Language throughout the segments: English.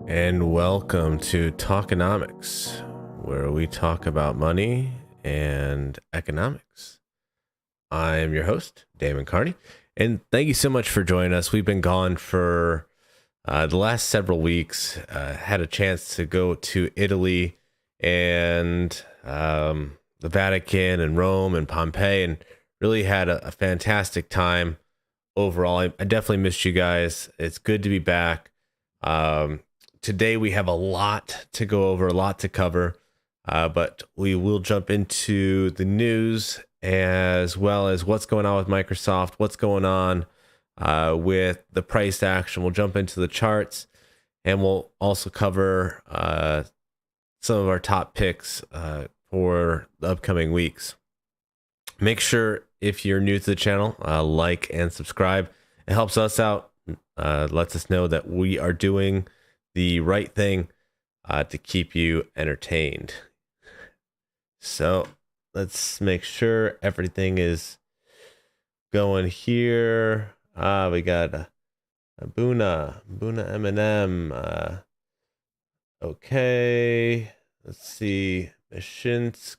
And welcome to Talkonomics, where we talk about money and economics. I am your host, Damon Carney, and thank you so much for joining us. We've been gone for the last several weeks. Had a chance to go to Italy and the Vatican and Rome and Pompeii, and really had a fantastic time overall. I definitely missed you guys. It's good to be back. Today we have a lot to go over, a lot to cover, but we will jump into the news as well as what's going on with Microsoft, what's going on with the price action. We'll jump into the charts, and we'll also cover some of our top picks for the upcoming weeks. Make sure if you're new to the channel, like and subscribe. It helps us out, lets us know that we are doing the right thing to keep you entertained. So let's make sure everything is going here. We got a Buna Eminem. Okay, let's see. Mashinsk,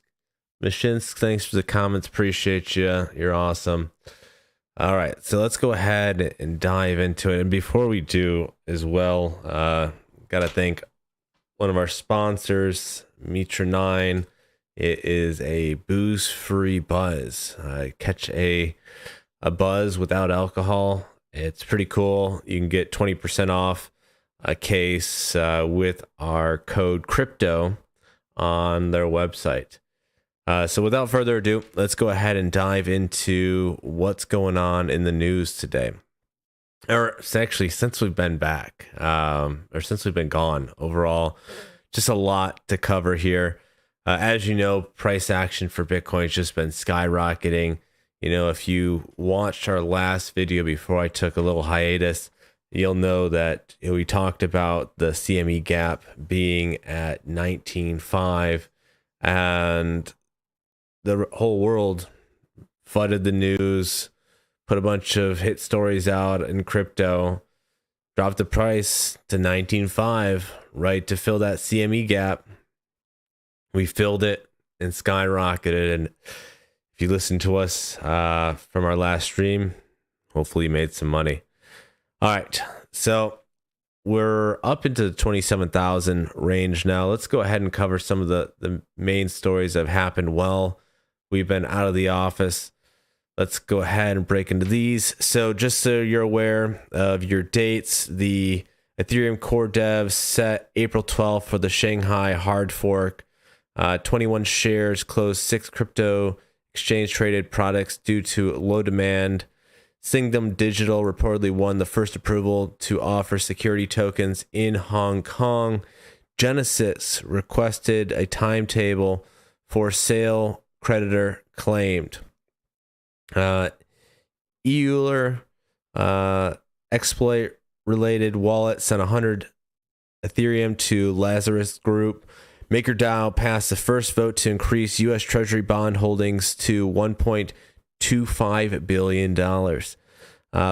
thanks for the comments. Appreciate you. You're awesome. All right, so let's go ahead and dive into it. And before we do as well, got to thank one of our sponsors, Mitra 9. It is a booze-free buzz. Catch a buzz without alcohol. It's pretty cool. You can get 20% off a case with our code crypto on their website. So without further ado, let's go ahead and dive into what's going on in the news today. Or actually, since we've been back, or since we've been gone overall, just a lot to cover here. As you know, price action for Bitcoin has just been skyrocketing. You know, if you watched our last video before I took a little hiatus, you'll know that we talked about the CME gap being at 19.5, and the whole world flooded the news, put a bunch of hit stories out in crypto, dropped the price to 19.5, right, to fill that CME gap. We filled it and skyrocketed. And if you listen to us from our last stream, hopefully you made some money. All right, so we're up into the 27,000 range now. Let's go ahead and cover some of the main stories that have happened while we've been out of the office. Let's go ahead and break into these. So just so you're aware of your dates, the Ethereum core devs set April 12th for the Shanghai hard fork. 21 shares closed 6 crypto exchange traded products due to low demand. Syngdom Digital reportedly won the first approval to offer security tokens in Hong Kong. Genesis requested a timetable for sale, creditor claimed. Euler exploit related wallet sent 100 Ethereum to Lazarus Group. MakerDAO passed the first vote to increase U.S. Treasury bond holdings to $1.25 billion.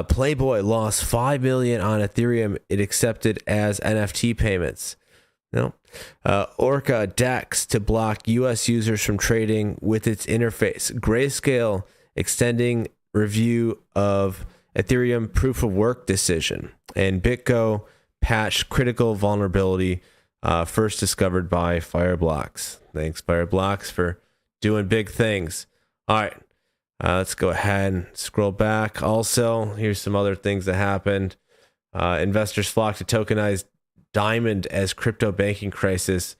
Playboy lost $5 million on Ethereum it accepted as NFT payments. No. Orca DEX to block U.S. users from trading with its interface. Grayscale extending review of Ethereum proof of work decision. And BitGo patched critical vulnerability first discovered by Fireblocks. Thanks, Fireblocks, for doing big things. All right, let's go ahead and scroll back. Also, here's some other things that happened. Investors flocked to tokenize Diamond as crypto banking crisis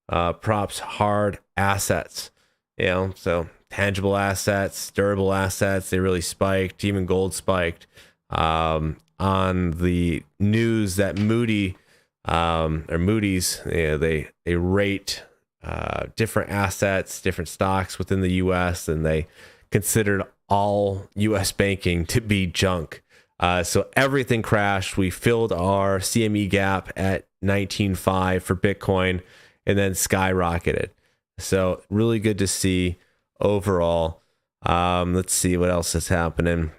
props hard assets. You know, so tangible assets, durable assets, they really spiked. Even gold spiked on the news that Moody's, they rate different assets, different stocks within the U.S., and they considered all U.S. banking to be junk. So everything crashed. We filled our CME gap at 19.5 for Bitcoin and then skyrocketed. So really good to see overall. Let's see what else is happening.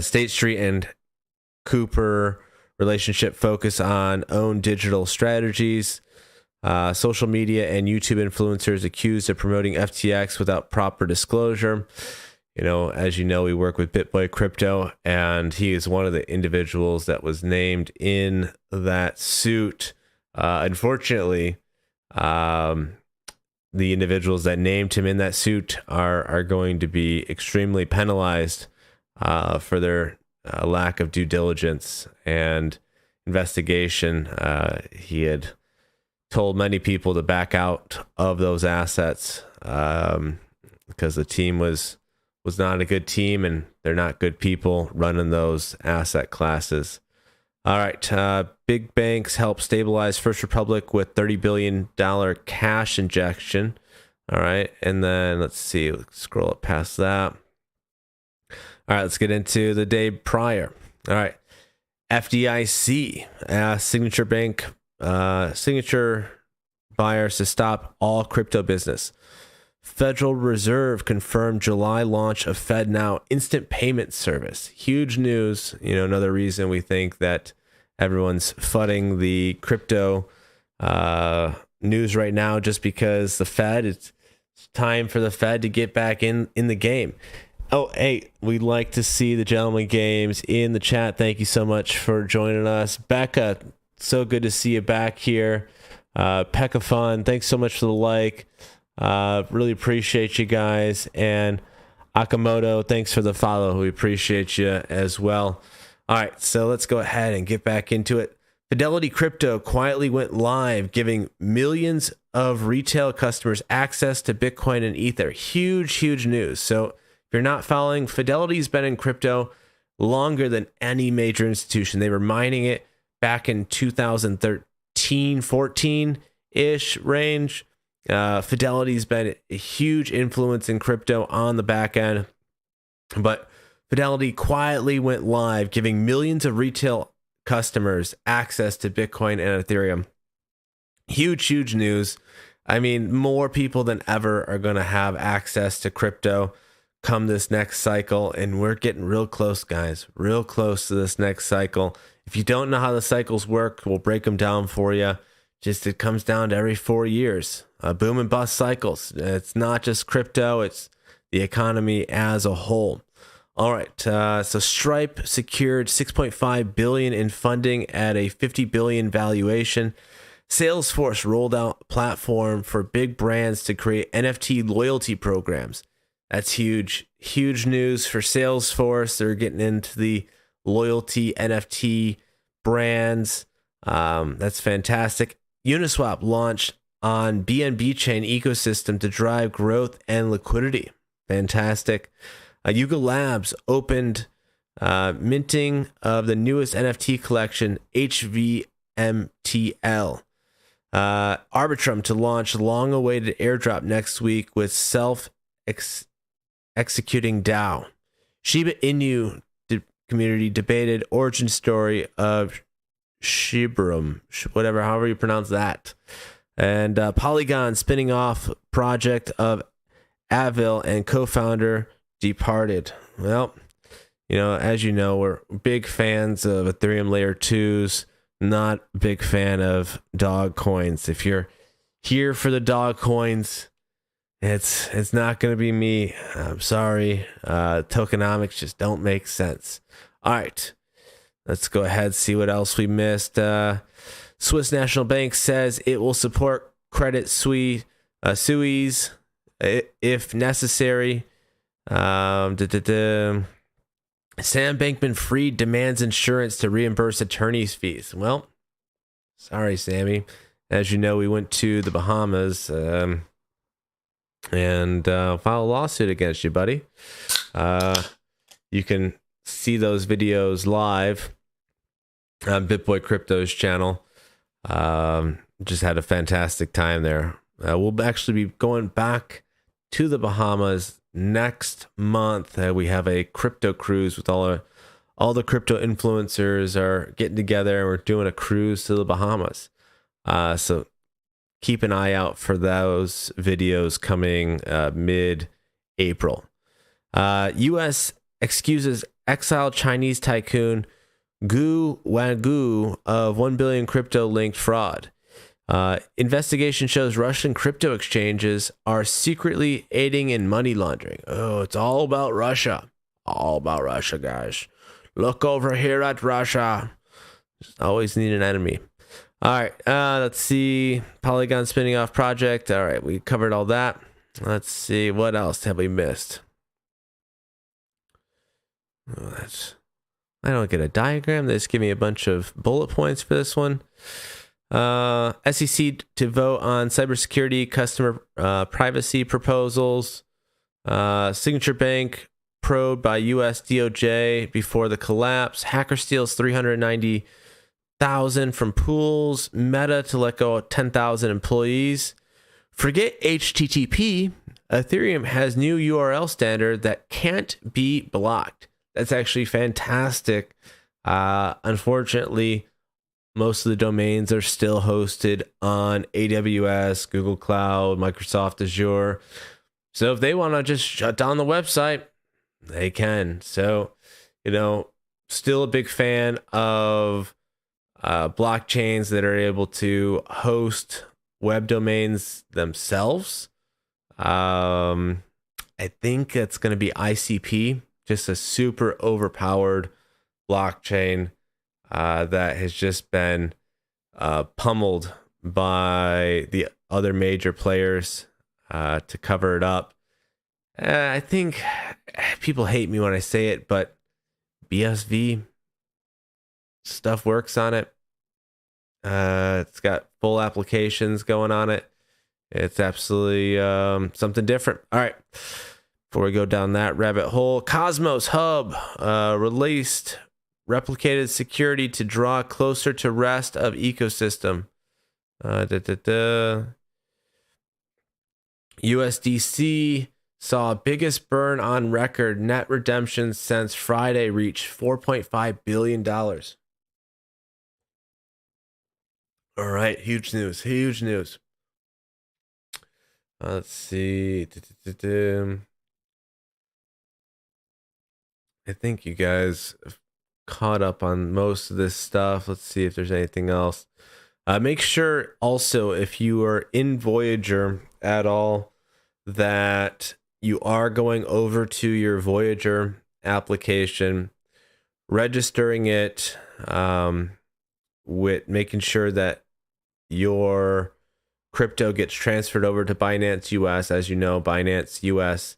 State Street and Cooper relationship focus on own digital strategies. Social media and YouTube influencers accused of promoting FTX without proper disclosure. As you know, we work with BitBoy Crypto, and he is one of the individuals that was named in that suit. Unfortunately, the individuals that named him in that suit are going to be extremely penalized for their lack of due diligence and investigation. He had told many people to back out of those assets because the team was not a good team, and they're not good people running those asset classes. All right. Big banks help stabilize First Republic with $30 billion cash injection. All right. And then let's see, let's scroll up past that. All right. Let's get into the day prior. All right. FDIC, Signature Bank, signature buyers to stop all crypto business. Federal Reserve confirmed July launch of FedNow instant payment service. Huge news. Another reason we think that everyone's flooding the crypto news right now, just because it's time for the Fed to get back in the game. Oh, hey, we'd like to see the Gentleman Games in the chat. Thank you so much for joining us. Becca, so good to see you back here. Pekka Fun, thanks so much for the like. Really appreciate you guys. And Akamoto, thanks for the follow. We appreciate you as well. All right, so let's go ahead and get back into it. Fidelity Crypto quietly went live, giving millions of retail customers access to Bitcoin and Ether. Huge news. So if you're not following, Fidelity's been in crypto longer than any major institution. They were mining it back in 2013, 14-ish range. Fidelity's been a huge influence in crypto on the back end, but Fidelity quietly went live, giving millions of retail customers access to Bitcoin and Ethereum. Huge news. I mean, more people than ever are going to have access to crypto come this next cycle, and we're getting real close, guys. Real close to this next cycle. If you don't know how the cycles work, we'll break them down for you. Just it comes down to every 4 years. Boom and bust cycles. It's not just crypto, it's the economy as a whole. All right, so Stripe secured $6.5 billion in funding at a $50 billion valuation. Salesforce rolled out a platform for big brands to create NFT loyalty programs. That's huge news for Salesforce. They're getting into the loyalty NFT brands. That's fantastic. Uniswap launched on BNB chain ecosystem to drive growth and liquidity. Fantastic. Yuga Labs opened minting of the newest NFT collection, HVMTL. Arbitrum to launch long-awaited airdrop next week with self-executing DAO. Shiba Inu community debated origin story of Shibrum, however you pronounce that. And Polygon spinning off project of Avil and co-founder departed. Well, as you know, we're big fans of Ethereum layer 2s, not a big fan of dog coins. If you're here for the dog coins, it's not going to be me. I'm sorry. Tokenomics just don't make sense. All right. Let's go ahead and see what else we missed. Swiss National Bank says it will support Credit Suisse if necessary. Sam Bankman-Fried demands insurance to reimburse attorney's fees. Well, sorry, Sammy. As you know, we went to the Bahamas and filed a lawsuit against you, buddy. You can see those videos live on BitBoy Crypto's channel. Just had a fantastic time there. We'll actually be going back to the Bahamas next month. We have a crypto cruise with all the crypto influencers are getting together, and we're doing a cruise to the Bahamas. So keep an eye out for those videos coming mid-April. U.S. excuses exiled Chinese tycoon Gu Wanggu of 1 billion crypto linked fraud. Investigation shows Russian crypto exchanges are secretly aiding in money laundering. Oh, it's all about Russia. All about Russia, guys. Look over here at Russia. Always need an enemy. All right, let's see. Polygon spinning off project. All right, we covered all that. Let's see. What else have we missed? Oh, I don't get a diagram. They just give me a bunch of bullet points for this one. SEC to vote on cybersecurity customer privacy proposals. Signature Bank probed by U.S. DOJ before the collapse. Hacker steals 390,000 from pools. Meta to let go of 10,000 employees. Forget HTTP. Ethereum has new URL standard that can't be blocked. That's actually fantastic. Unfortunately, most of the domains are still hosted on AWS, Google Cloud, Microsoft Azure. So if they want to just shut down the website, they can. So, still a big fan of blockchains that are able to host web domains themselves. I think it's going to be ICP, just a super overpowered blockchain that has just been pummeled by the other major players to cover it up. I think people hate me when I say it, but BSV stuff works on it. It's got full applications going on it. It's absolutely something different. All right. Before we go down that rabbit hole, Cosmos Hub released replicated security to draw closer to rest of ecosystem. USDC saw biggest burn on record. Net redemptions since Friday reached $4.5 billion. All right, huge news. Let's see. I think you guys have caught up on most of this stuff. Let's see if there's anything else. Make sure also, if you are in Voyager at all, that you are going over to your Voyager application, registering it, with making sure that your crypto gets transferred over to Binance US. As you know, Binance US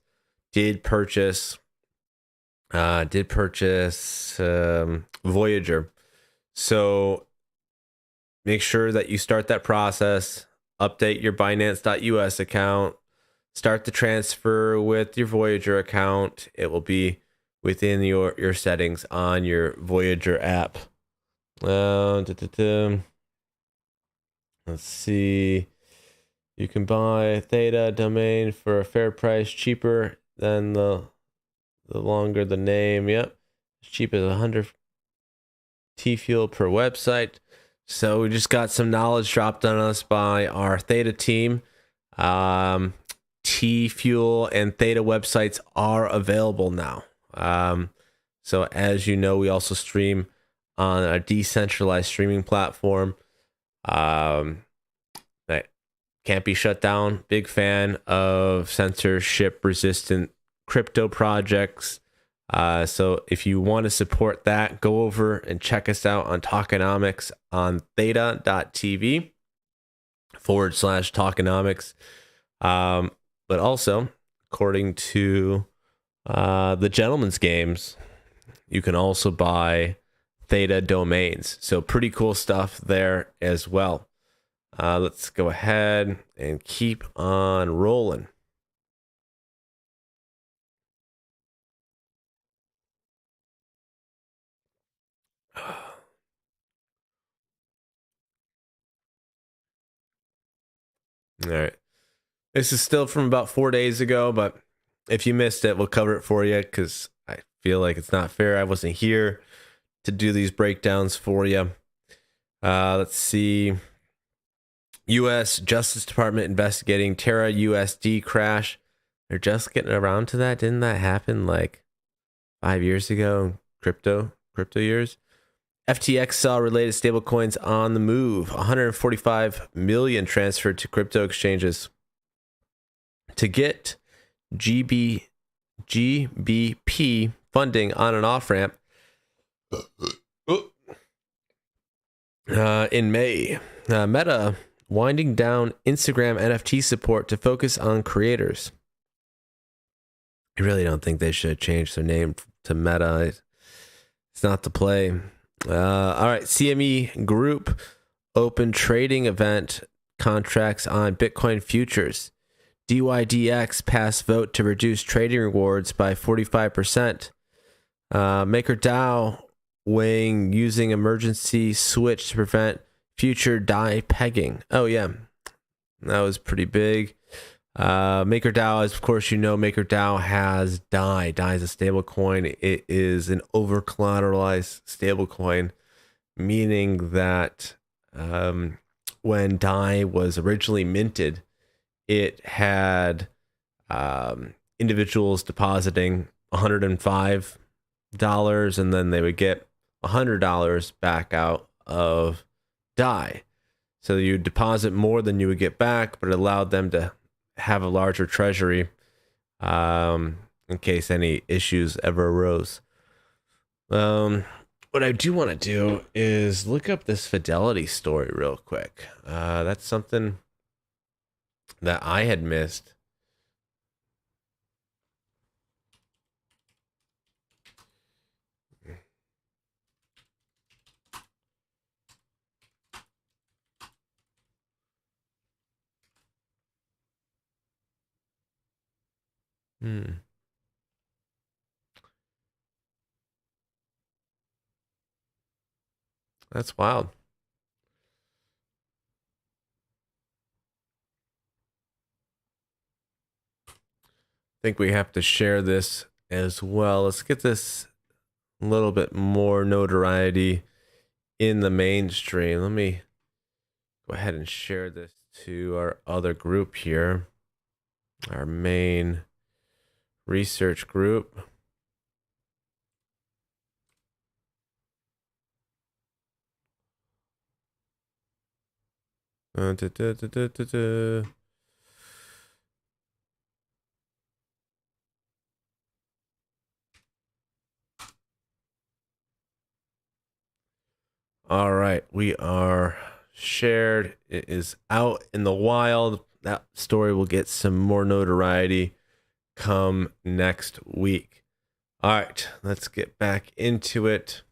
did purchase Voyager. So make sure that you start that process, update your Binance.us account, start the transfer with your Voyager account. It will be within your settings on your Voyager app. Let's see. You can buy Theta domain for a fair price, cheaper than the longer the name. Yep. As cheap as 100 T-Fuel per website. So we just got some knowledge dropped on us by our Theta team. T-Fuel and Theta websites are available now. So as you know, we also stream on a decentralized streaming platform. That can't be shut down. Big fan of censorship resistant crypto projects. So if you want to support that, go over and check us out on Tokenomics on theta.tv/Tokenomics. But also, according to the Gentleman's Games, you can also buy Theta domains. So pretty cool stuff there as well. Let's go ahead and keep on rolling. All right. This is still from about 4 days ago, but if you missed it, we'll cover it for you because I feel like it's not fair. I wasn't here to do these breakdowns for you. Let's see. U.S. Justice Department investigating Terra USD crash. They're just getting around to that. Didn't that happen like 5 years ago? Crypto years. FTX saw related stablecoins on the move. 145 million transferred to crypto exchanges. To get GBP funding on an off ramp in May. Meta winding down Instagram NFT support to focus on creators. I really don't think they should change their name to Meta. It's not the play. All right, CME Group open trading event contracts on Bitcoin futures. DYDX passed vote to reduce trading rewards by 45%. MakerDAO weighing using emergency switch to prevent future DAI pegging. Oh yeah, that was pretty big. MakerDAO, as of course you know, MakerDAO has DAI. DAI is a stable coin. It is an over collateralized stable coin, meaning that when DAI was originally minted, it had individuals depositing $105, and then they would get $100 back out of DAI. So you deposit more than you would get back, but it allowed them to have a larger treasury in case any issues ever arose. What I do want to do is look up this Fidelity story real quick. That's something that I had missed. That's wild. I think we have to share this as well. Let's get this a little bit more notoriety in the mainstream. Let me go ahead and share this to our other group here, our main research group. All right, we are shared. It is out in the wild. That story will get some more notoriety come next week. All right, let's get back into it.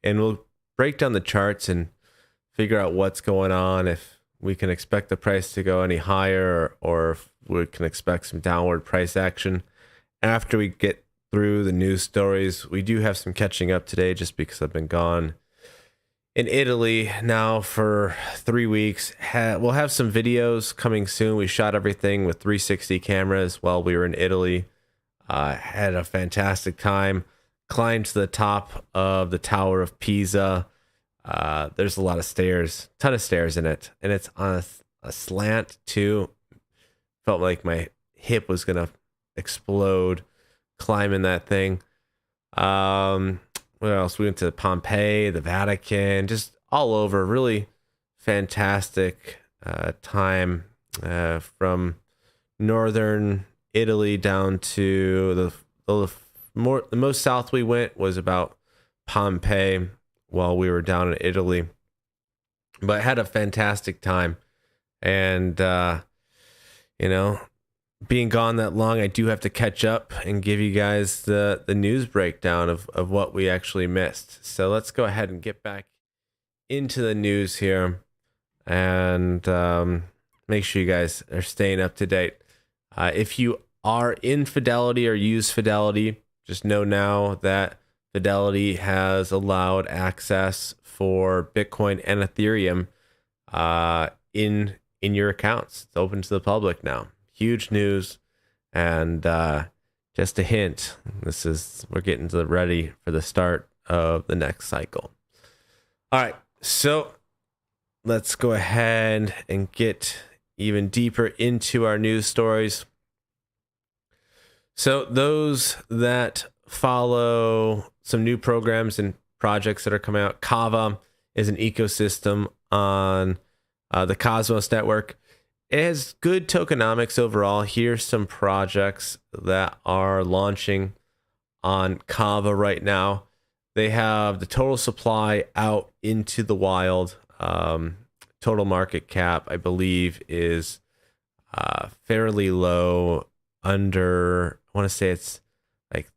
And we'll break down the charts and figure out what's going on, if we can expect the price to go any higher, or if we can expect some downward price action after we get through the news stories. We do have some catching up today just because I've been gone in Italy now for 3 weeks. We'll have some videos coming soon. We shot everything with 360 cameras while we were in Italy. Had a fantastic time. Climbed to the top of the Tower of Pisa. There's a lot of stairs, ton of stairs in it, and it's on a slant too. Felt like my hip was gonna explode climbing that thing. What else? We went to Pompeii, the Vatican, just all over. Really fantastic time from northern Italy down to the most south we went was about Pompeii while we were down in Italy. But had a fantastic time, and being gone that long, I do have to catch up and give you guys the news breakdown of what we actually missed. So let's go ahead and get back into the news here, and make sure you guys are staying up to date. If you are in Fidelity or use Fidelity, just know now that Fidelity has allowed access for Bitcoin and Ethereum in your accounts. It's open to the public now. Huge news, and just a hint, we're getting ready for the start of the next cycle. All right, so let's go ahead and get even deeper into our news stories. So those that follow some new programs and projects that are coming out. Kava is an ecosystem on the Cosmos network. It has good tokenomics overall. Here's some projects that are launching on Kava right now. They have the total supply out into the wild. Total market cap, I believe, is fairly low, under, I want to say it's like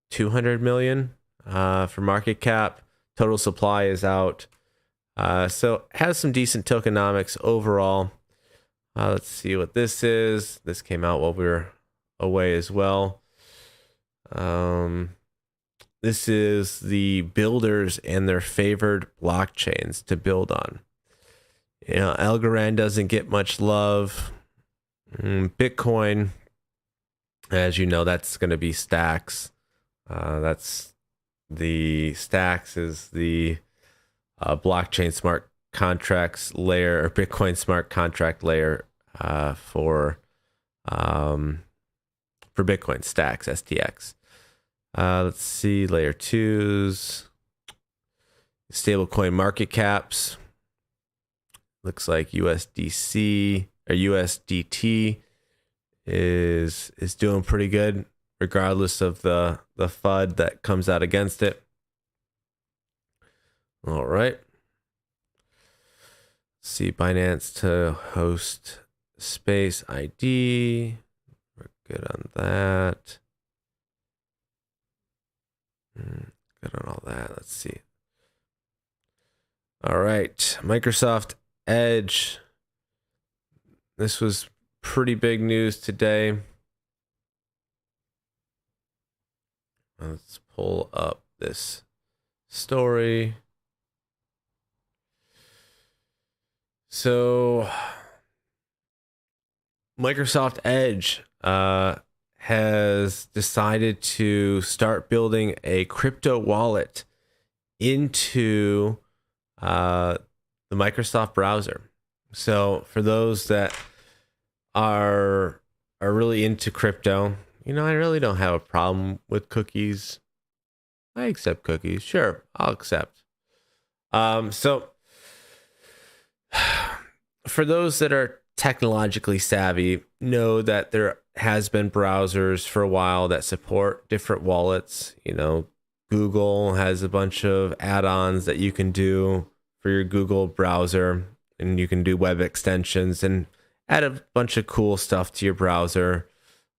200 million for market cap. Total supply is out. So has some decent tokenomics overall. Let's see what this is. This came out while we were away as well. This is the builders and their favored blockchains to build on. You know, Algorand doesn't get much love. Bitcoin, as you know, that's going to be Stacks. That's the Stacks is the blockchain smart contracts layer, or Bitcoin smart contract layer for Bitcoin. Stacks, STX. Let's see, layer 2s, stablecoin market caps. Looks like USDC or USDT is doing pretty good, regardless of the FUD that comes out against it. All right. Let's see, Binance to host Space ID. We're good on that. Good on all that. Let's see. All right, Microsoft Edge. This was pretty big news today. Let's pull up this story. So Microsoft Edge has decided to start building a crypto wallet into the Microsoft browser. So for those that are really into crypto, you know, I really don't have a problem with cookies. I accept cookies. Sure, I'll accept. So for those that are technologically savvy, know that there has been browsers for a while that support different wallets. You know, Google has a bunch of add-ons that you can do for your Google browser, and you can do web extensions and add a bunch of cool stuff to your browser.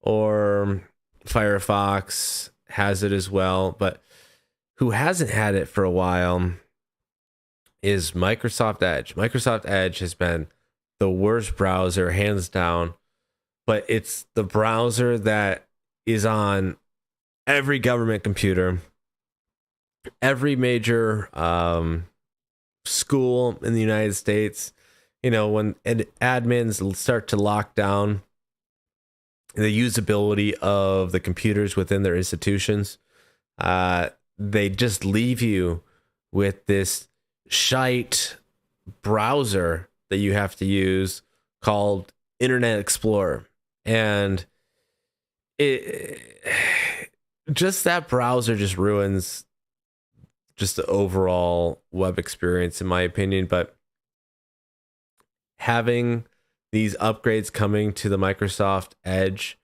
Or Firefox has it as well, but who hasn't had it for a while is Microsoft Edge. Microsoft Edge has been the worst browser, hands down, but it's the browser that is on every government computer, every major school in the United States. You know, when admins start to lock down the usability of the computers within their institutions, they just leave you with this shite browser that you have to use called Internet Explorer. And just that browser just ruins just the overall web experience, in my opinion. But having these upgrades coming to the Microsoft Edge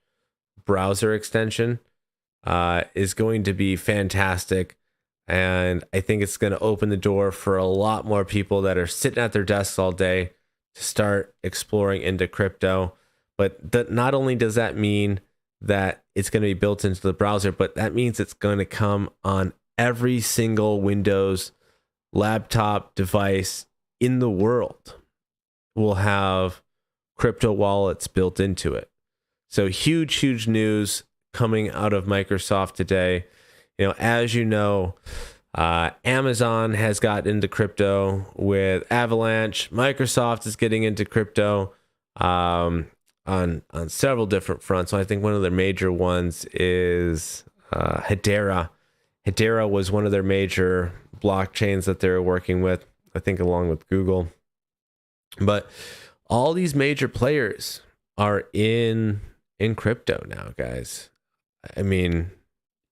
browser extension is going to be fantastic. And I think it's going to open the door for a lot more people that are sitting at their desks all day to start exploring into crypto. But not only does that mean that it's going to be built into the browser, but that means it's going to come on every single Windows laptop device in the world will have crypto wallets built into it. So huge news coming out of Microsoft today. You know, as you know, Amazon has got into crypto with Avalanche. Microsoft is getting into crypto on several different fronts. So I think one of their major ones is Hedera. Hedera was one of their major blockchains that they're working with, I think, along with Google. But all these major players are in crypto now, guys. I mean,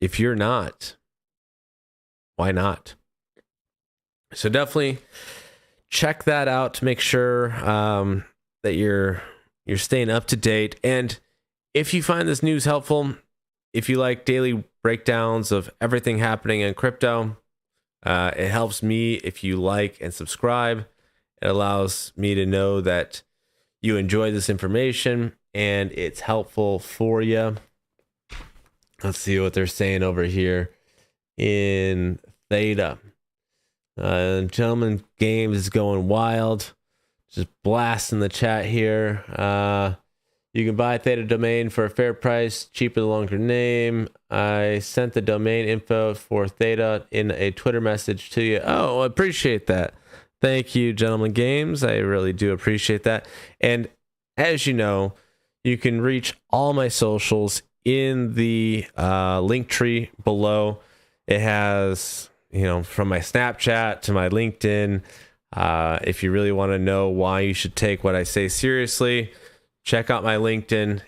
if you're not, why not? So definitely check that out to make sure that you're staying up to date. And if you find this news helpful, if you like daily breakdowns of everything happening in crypto, it helps me if you like and subscribe. It allows me to know that you enjoy this information and it's helpful for you. Let's see what they're saying over here in Theta. Gentleman Games is going wild. Just blasting the chat here. You can buy Theta domain for a fair price, cheaper the longer name. I sent the domain info for Theta in a Twitter message to you. Oh, I appreciate that. Thank you, Gentleman Games. I really do appreciate that. And as you know, you can reach all my socials in the link tree below. It has, from my Snapchat to my LinkedIn. If you really want to know why you should take what I say seriously, check out my LinkedIn.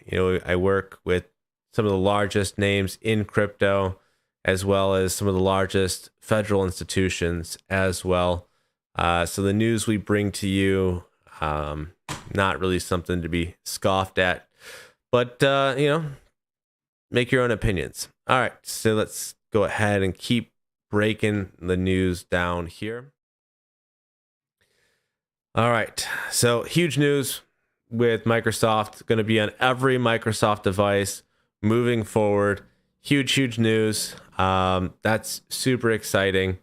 I work with some of the largest names in crypto, as well as some of the largest federal institutions as well. So the news we bring to you, not really something to be scoffed at, but, make your own opinions. All right, so let's go ahead and keep breaking the news down here. All right, so huge news with Microsoft, going to be on every Microsoft device moving forward. Huge news. That's super exciting.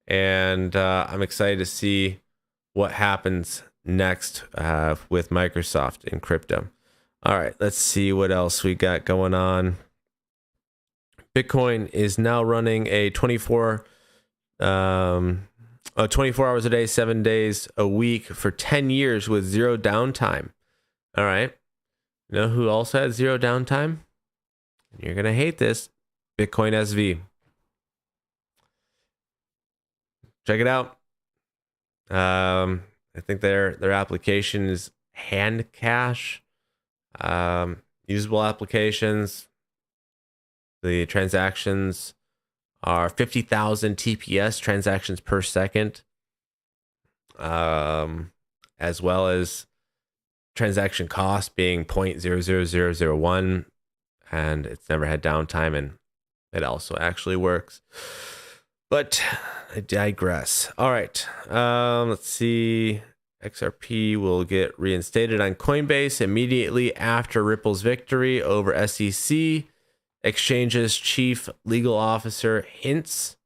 And I'm excited to see what happens next with Microsoft in crypto. All right, let's see what else we got going on. Bitcoin is now running a 24 hours a day, 7 days a week for 10 years with zero downtime. All right. You know who also had zero downtime? You're going to hate this. Bitcoin SV. Check it out. I think their application is Handcash. Usable applications. The transactions are 50,000 TPS transactions per second, as well as transaction cost being 0.00001, and it's never had downtime, and it also actually works. But I digress. All right, let's see. XRP will get reinstated on Coinbase immediately after Ripple's victory over SEC. Exchange's chief legal officer hints.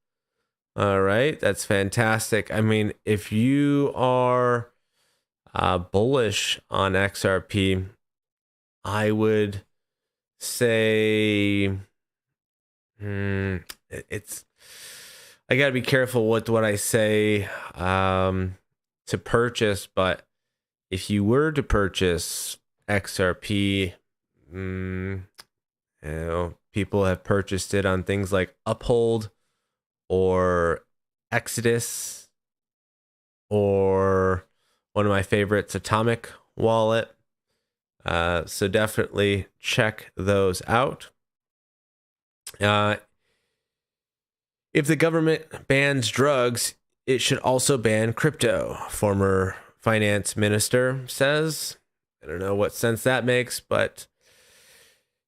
All right, that's fantastic. I mean, if you are bullish on XRP, I would say it's. I gotta be careful with what I say to purchase, but if you were to purchase XRP, people have purchased it on things like Uphold or Exodus, or one of my favorites, Atomic Wallet. So definitely check those out. If the government bans drugs, it should also ban crypto, former finance minister says. I don't know what sense that makes, but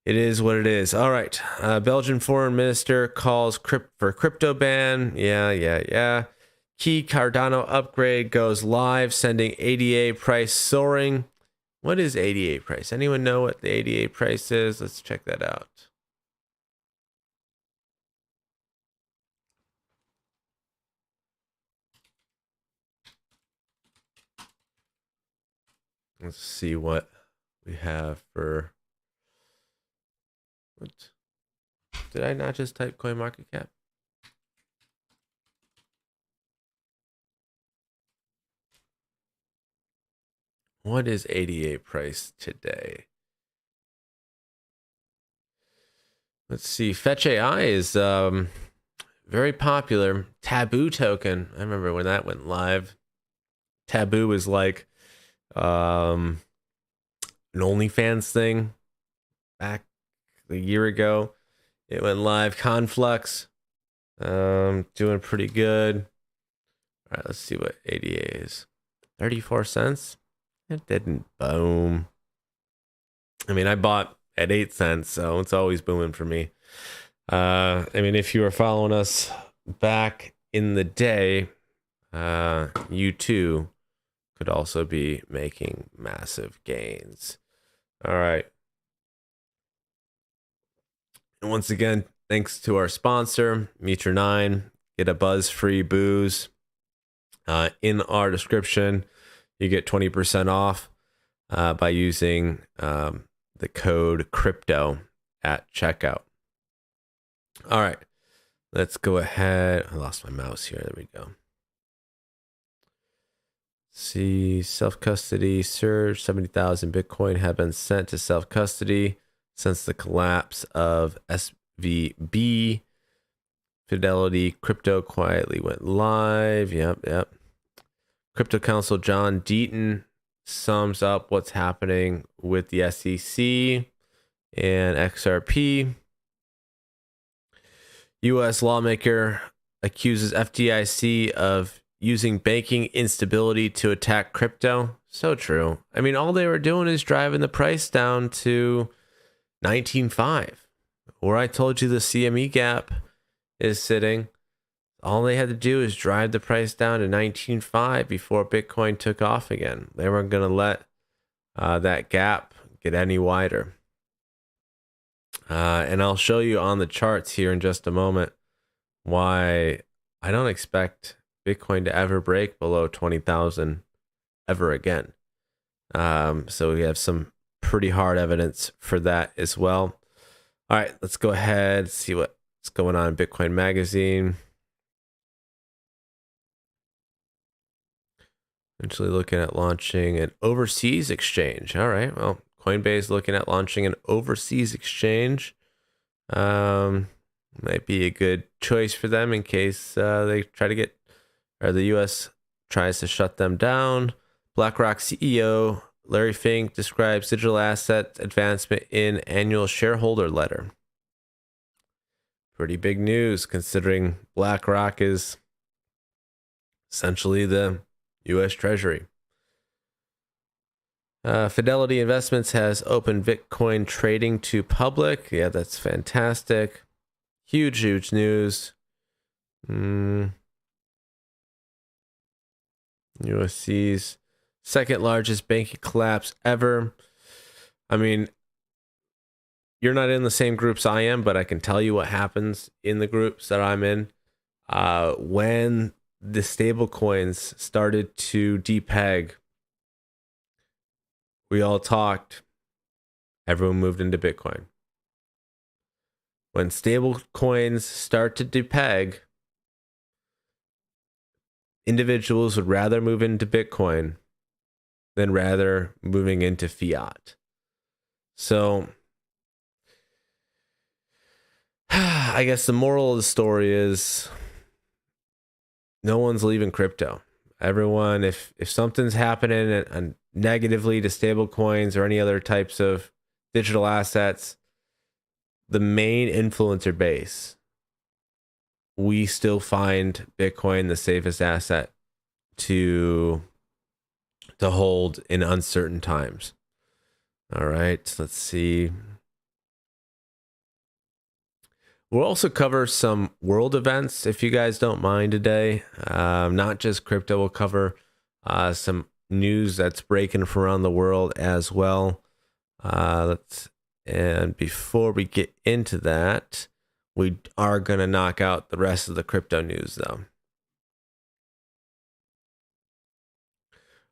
it is what it is. All right. Belgian foreign minister calls for crypto ban. Yeah. Key Cardano upgrade goes live, sending ADA price soaring. What is ADA price? Anyone know what the ADA price is? Let's check that out. Let's see what we have for. What? Did I not just type CoinMarketCap? What is ADA price today? Let's see. Fetch AI is very popular. Taboo token. I remember when that went live. Taboo was like an OnlyFans thing back a year ago. It went live. Conflux doing pretty good. right, let's see what ADA is. 34 cents. It didn't boom. I mean, I bought at 8 cents, so it's always booming for me. I mean, if you were following us back in the day, you too could also be making massive gains. All right. And once again, thanks to our sponsor, Meter9. Get a buzz-free booze. In our description, you get 20% off by using the code crypto at checkout. All right, let's go ahead. I lost my mouse here. There we go. See, self-custody surge. 70,000 Bitcoin have been sent to self-custody since the collapse of SVB. Fidelity Crypto quietly went live. Yep. Crypto Counsel John Deaton sums up what's happening with the SEC and XRP. U.S. lawmaker accuses FDIC of using banking instability to attack crypto. So true. I mean, all they were doing is driving the price down to 19.5, where I told you the CME gap is sitting. All they had to do is drive the price down to 19.5 before Bitcoin took off again. They weren't going to let that gap get any wider. And I'll show you on the charts here in just a moment why I don't expect Bitcoin to ever break below 20,000 ever again. So we have some pretty hard evidence for that as well. All right, let's go ahead, see what's going on in Bitcoin Magazine. Eventually looking at launching an overseas exchange. All right, well, Coinbase looking at launching an overseas exchange. Might be a good choice for them in case they try to get, or the U.S. tries to shut them down. BlackRock CEO Larry Fink describes digital asset advancement in annual shareholder letter. Pretty big news considering BlackRock is essentially the U.S. Treasury. Fidelity Investments has opened Bitcoin trading to public. Yeah, that's fantastic. Huge news. USC's second largest banking collapse ever. I mean, you're not in the same groups I am, but I can tell you what happens in the groups that I'm in. When the stable coins started to depeg, we all talked, everyone moved into Bitcoin. When stable coins start to depeg, individuals would rather move into Bitcoin than rather moving into fiat. So I guess the moral of the story is no one's leaving crypto. Everyone, if something's happening and negatively to stable coins or any other types of digital assets, the main influencer base, we still find Bitcoin the safest asset to hold in uncertain times. All right, let's see. We'll also cover some world events, if you guys don't mind today. Not just crypto, we'll cover some news that's breaking from around the world as well. And before we get into that, we are going to knock out the rest of the crypto news, though.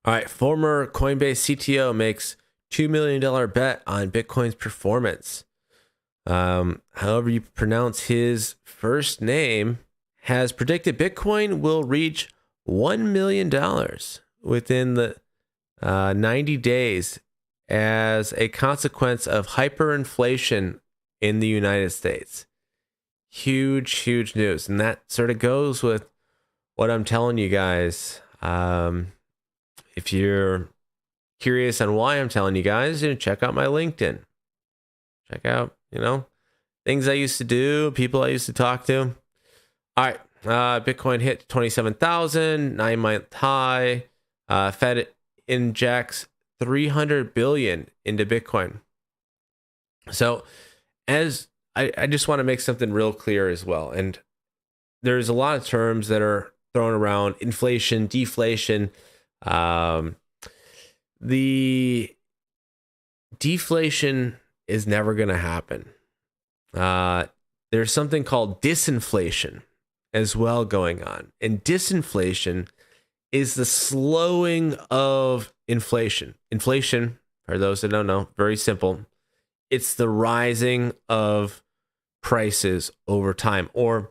All right, former Coinbase CTO makes $2 million bet on Bitcoin's performance. However you pronounce his first name, has predicted Bitcoin will reach $1 million within the 90 days as a consequence of hyperinflation in the United States. Huge news. And that sort of goes with what I'm telling you guys. If you're curious on why I'm telling you guys, check out my LinkedIn. Check out, things I used to do, people I used to talk to. All right, Bitcoin hit 27,000, 9-month high. Fed injects 300 billion into Bitcoin. So as I just want to make something real clear as well. And there's a lot of terms that are thrown around: inflation, deflation. The deflation is never going to happen. There's something called disinflation as well going on. And disinflation is the slowing of inflation. Inflation, for those that don't know, very simple. It's the rising of prices over time, or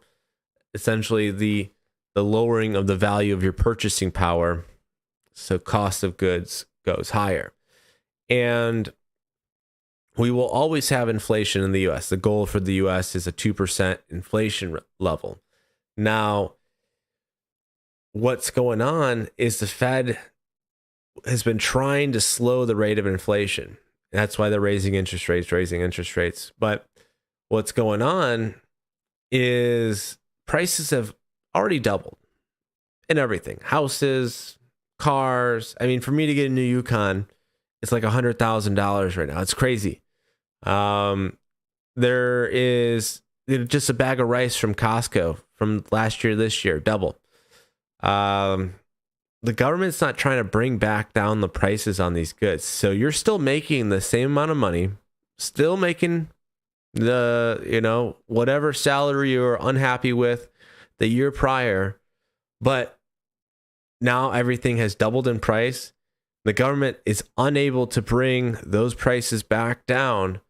essentially the lowering of the value of your purchasing power. So cost of goods goes higher. And we will always have inflation in the US. The goal for the US is a 2% inflation level. Now, what's going on is the Fed has been trying to slow the rate of inflation. That's why they're raising interest rates. But what's going on is prices have already doubled in everything. Houses, cars. I mean, for me to get a new Yukon, it's like $100,000 right now. It's crazy. There is just a bag of rice from Costco from last year, this year, double. The government's not trying to bring back down the prices on these goods. So you're still making the same amount of money, still making the, whatever salary you're unhappy with the year prior, but now everything has doubled in price. The government is unable to bring those prices back down,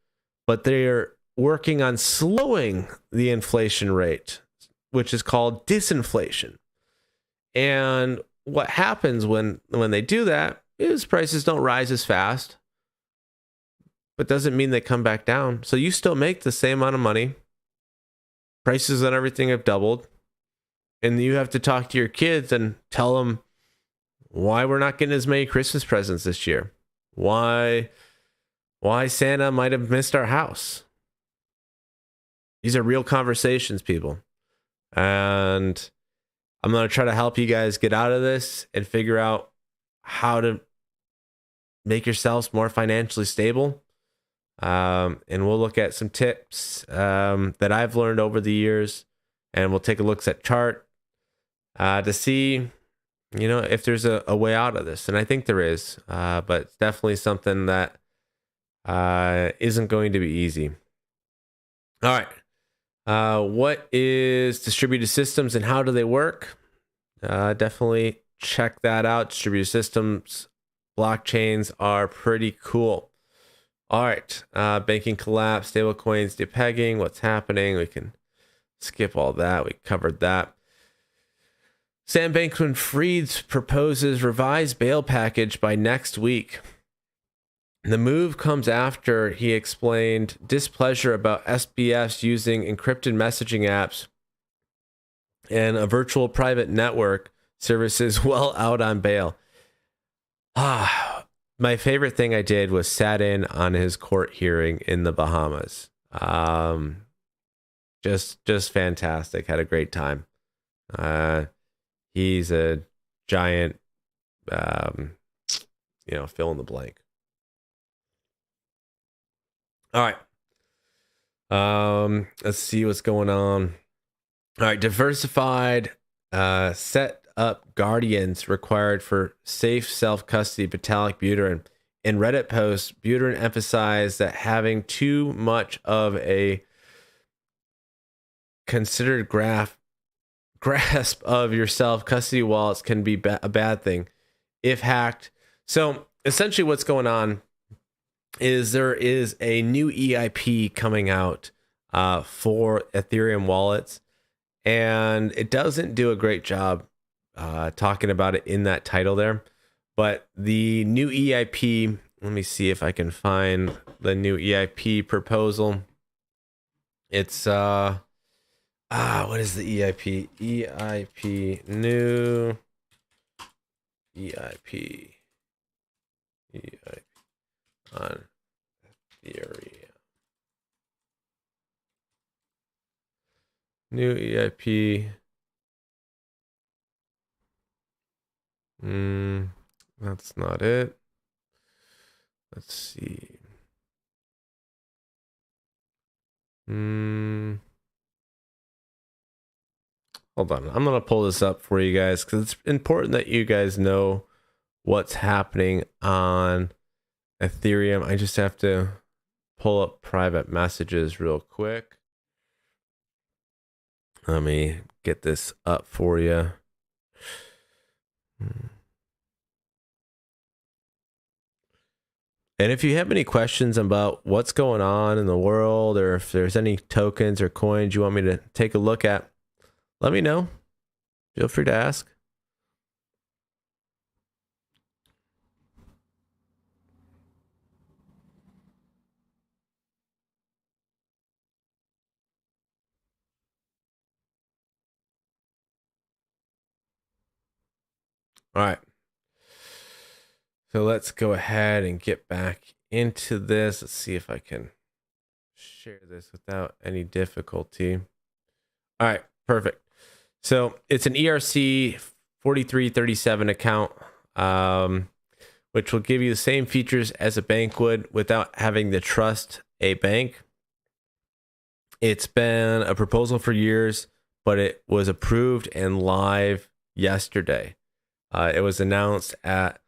but they're working on slowing the inflation rate, which is called disinflation. And what happens when they do that is prices don't rise as fast, but doesn't mean they come back down. So you still make the same amount of money. Prices on everything have doubled. And you have to talk to your kids and tell them why we're not getting as many Christmas presents this year. Why Santa might have missed our house. These are real conversations, people. And I'm going to try to help you guys get out of this and figure out how to make yourselves more financially stable. And we'll look at some tips that I've learned over the years. And we'll take a look at chart to see, if there's a way out of this. And I think there is, but it's definitely something that isn't going to be easy. All right. What is distributed systems and how do they work? Definitely check that out. Distributed systems, blockchains are pretty cool. All right. Banking collapse, stablecoins, depegging, what's happening? We can skip all that. We covered that. Sam Bankman-Fried proposes revised bail package by next week. The move comes after he explained displeasure about SBFs using encrypted messaging apps and a virtual private network services while out on bail. My favorite thing I did was sat in on his court hearing in the Bahamas. Just fantastic. Had a great time. He's a giant, fill in the blank. All right. Let's see what's going on. All right. Diversified set up guardians required for safe self-custody Vitalik Buterin. In Reddit posts, Buterin emphasized that having too much of a considered grasp of your self-custody wallets can be a bad thing if hacked. So essentially what's going on is there is a new EIP coming out for Ethereum wallets, and it doesn't do a great job talking about it in that title there. But the new EIP, let me see if I can find the new EIP proposal. It's what is the EIP? EIP new EIP on Ethereum. New EIP That's not it. Let's see. Hold on. I'm going to pull this up for you guys because it's important that you guys know what's happening on Ethereum. I just have to pull up private messages real quick. Let me get this up for you. And if you have any questions about what's going on in the world, or if there's any tokens or coins you want me to take a look at, let me know. Feel free to ask. All right. So let's go ahead and get back into this. Let's see if I can share this without any difficulty. All right, perfect. So it's an ERC 4337 account, which will give you the same features as a bank would without having to trust a bank. It's been a proposal for years, but it was approved and live yesterday. It was announced at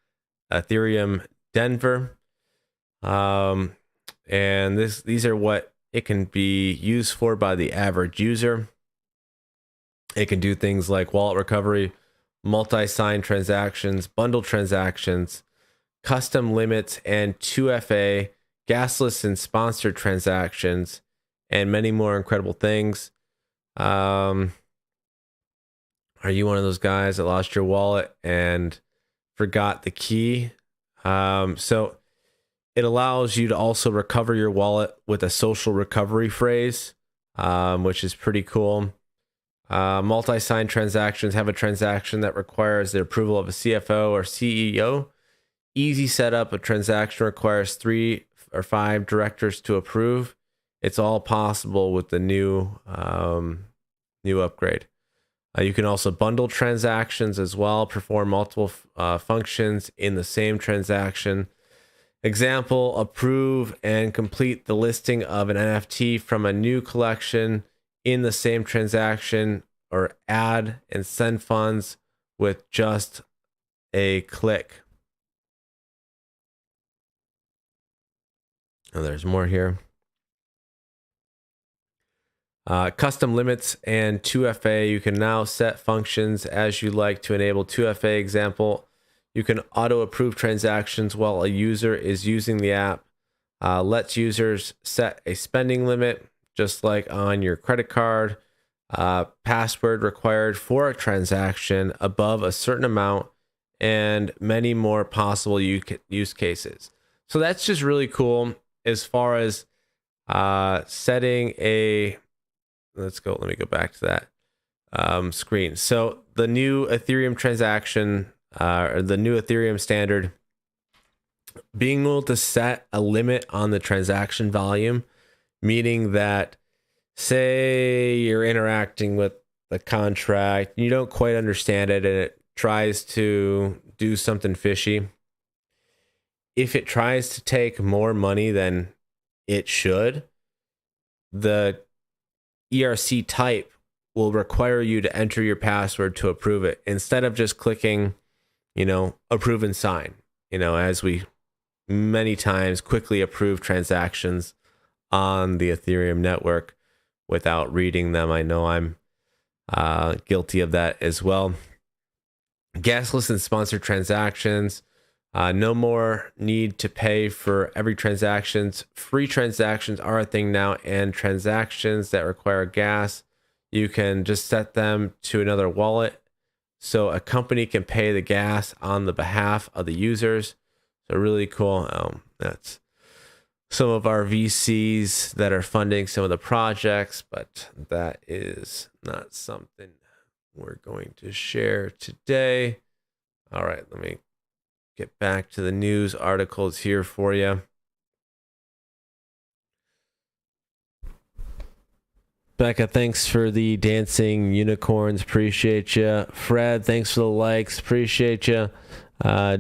Ethereum Denver. And these are what it can be used for by the average user. It can do things like wallet recovery, multi-sign transactions, bundle transactions, custom limits, and 2FA, gasless and sponsored transactions, and many more incredible things. Are you one of those guys that lost your wallet and forgot the key? So it allows you to also recover your wallet with a social recovery phrase, which is pretty cool. Multi-sign transactions have a transaction that requires the approval of a CFO or CEO. Easy setup. A transaction requires 3 or 5 directors to approve. It's all possible with the new upgrade. You can also bundle transactions as well, perform multiple functions in the same transaction. Example, approve and complete the listing of an NFT from a new collection in the same transaction, or add and send funds with just a click. Oh, there's more here. Custom limits and 2FA. You can now set functions as you like to enable 2FA. Example, you can auto approve transactions while a user is using the app. Lets users set a spending limit, just like on your credit card. Password required for a transaction above a certain amount, and many more possible use cases. So that's just really cool as far as setting a... Let me go back to that screen. So the new Ethereum transaction, or the new Ethereum standard, being able to set a limit on the transaction volume, meaning that, say you're interacting with the contract, you don't quite understand it, and it tries to do something fishy. If it tries to take more money than it should, the ERC type will require you to enter your password to approve it, instead of just clicking, approve and sign, as we many times quickly approve transactions on the Ethereum network without reading them. I know I'm guilty of that as well. Gasless and sponsored transactions. No more need to pay for every transactions. Free transactions are a thing now, and transactions that require gas, you can just set them to another wallet, so a company can pay the gas on the behalf of the users. So really cool. That's some of our VCs that are funding some of the projects, but that is not something we're going to share today. All right, let me get back to the news articles here for you. Becca, thanks for the dancing unicorns. Appreciate you. Fred, thanks for the likes. Appreciate you.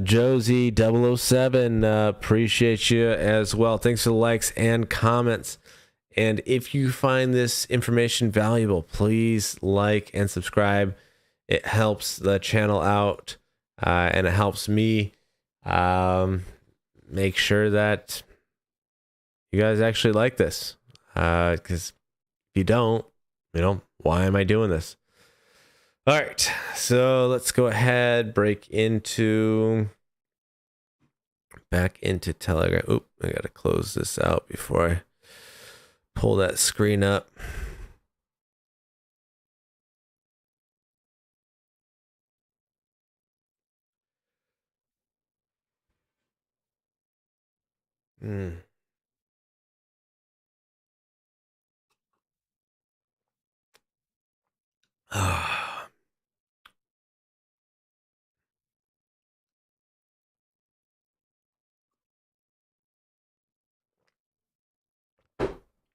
Josie 007, appreciate you as well. Thanks for the likes and comments. And if you find this information valuable, please like and subscribe. It helps the channel out, and it helps me make sure that you guys actually like this. Because if you don't, why am I doing this? All right, so let's go ahead, back into Telegram. Oop, I gotta close this out before I pull that screen up.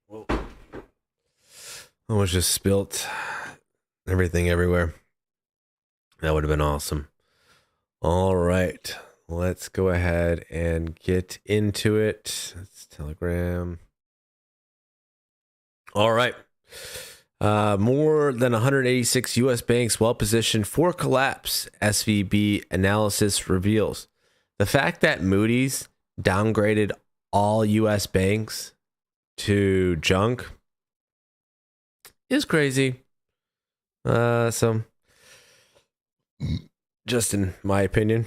Whoa. Almost just spilt everything everywhere. That would have been awesome. All right, let's go ahead and get into it. It's Telegram. All right. More than 186 U.S. banks well positioned for collapse, SVB analysis reveals. The fact that Moody's downgraded all U.S. banks to junk is crazy. So, just in my opinion.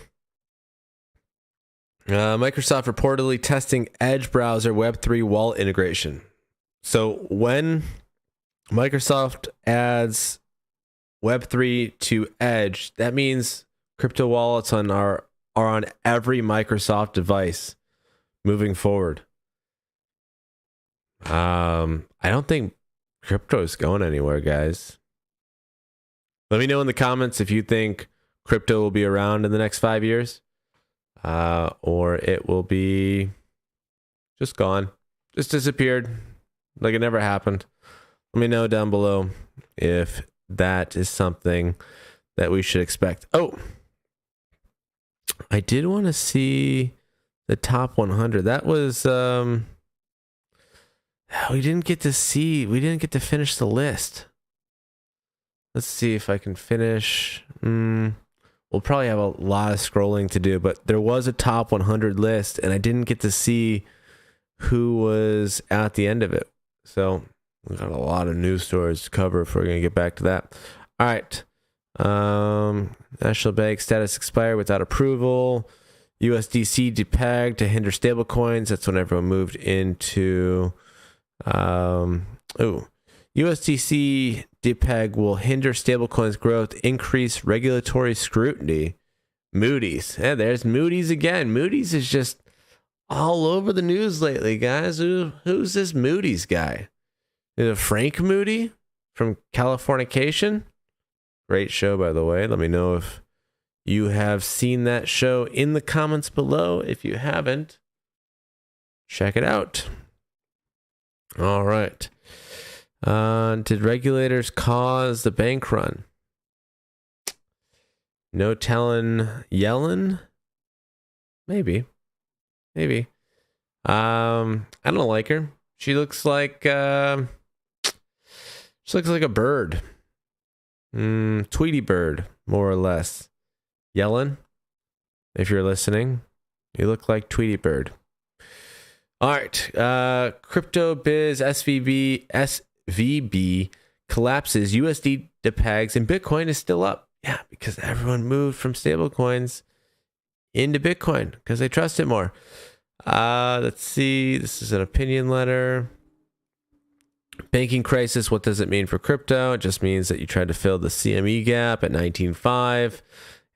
Microsoft reportedly testing Edge browser Web3 wallet integration. So when Microsoft adds Web3 to Edge, that means crypto wallets are on every Microsoft device moving forward. I don't think crypto is going anywhere, guys. Let me know in the comments if you think crypto will be around in the next 5 years, or it will be just gone, just disappeared, like it never happened. Let me know down below if that is something that we should expect. Oh, I did want to see the top 100. That was we didn't get to finish the list. Let's see if I can finish. We'll probably have a lot of scrolling to do, but there was a top 100 list, and I didn't get to see who was at the end of it. So we've got a lot of news stories to cover if we're going to get back to that. All right. National Bank status expired without approval. USDC depegged to hinder stablecoins. That's when everyone moved into... USDC depeg will hinder stablecoins growth, increase regulatory scrutiny. Moody's. Yeah, there's Moody's again. Moody's is just all over the news lately, guys. Who's this Moody's guy? Is it Frank Moody from Californication? Great show, by the way. Let me know if you have seen that show in the comments below. If you haven't, check it out. All right. Did regulators cause the bank run? No telling. Yellen? Maybe. I don't like her. She looks like a bird. Tweety bird, more or less. Yellen, if you're listening, you look like Tweety bird. All right. Crypto biz SVB collapses. USD depegs and Bitcoin is still up. Yeah, because everyone moved from stablecoins into Bitcoin because they trust it more. Let's see. This is an opinion letter. Banking crisis. What does it mean for crypto? It just means that you tried to fill the CME gap at 19.5,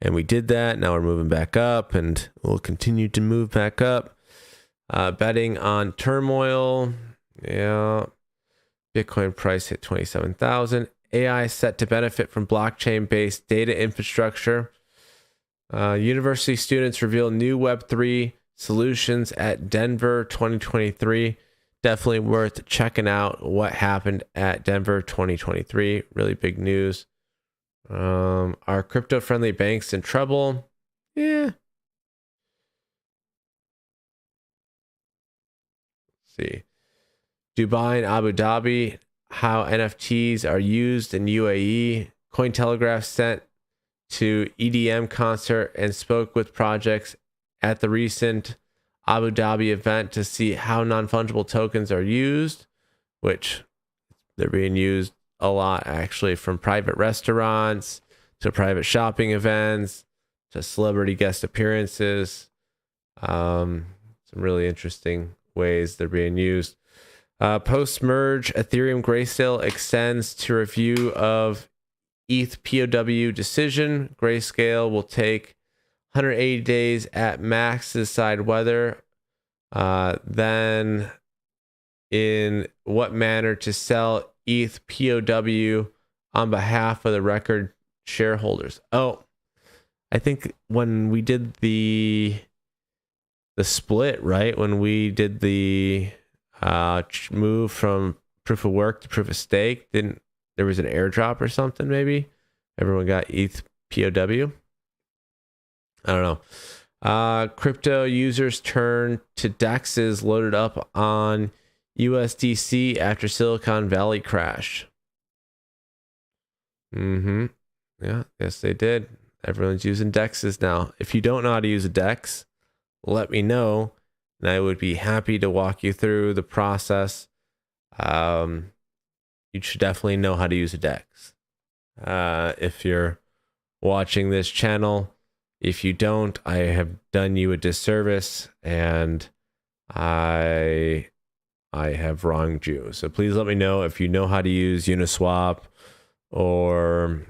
and we did that. Now we're moving back up, and we'll continue to move back up. Betting on turmoil. Yeah. Bitcoin price hit 27,000. AI set to benefit from blockchain-based data infrastructure. University students reveal new Web3 solutions at Denver 2023. definitely worth checking out what happened at Denver 2023. Really big news. Are crypto friendly banks in trouble? Yeah. Let's see. Dubai and Abu Dhabi, how NFTs are used in UAE. Cointelegraph sent to EDM concert and spoke with projects at the recent Abu Dhabi event to see how non-fungible tokens are used, which they're being used a lot actually, from private restaurants to private shopping events to celebrity guest appearances. Some really interesting ways they're being used. Post-merge, Ethereum Grayscale extends to review of ETH POW decision. Grayscale will take 180 days at max to decide whether, then in what manner to sell ETH POW on behalf of the record shareholders. Oh, I think when we did the split, right? When we did the move from proof of work to proof of stake, there was an airdrop or something? Maybe everyone got ETH POW. I don't know. Crypto users turn to DEXs loaded up on USDC after Silicon Valley crash. Yeah, yes, they did. Everyone's using DEXs now. If you don't know how to use a DEX, let me know, and I would be happy to walk you through the process. You should definitely know how to use a DEX. If you're watching this channel, if you don't, I have done you a disservice, and I have wronged you. So please let me know if you know how to use Uniswap or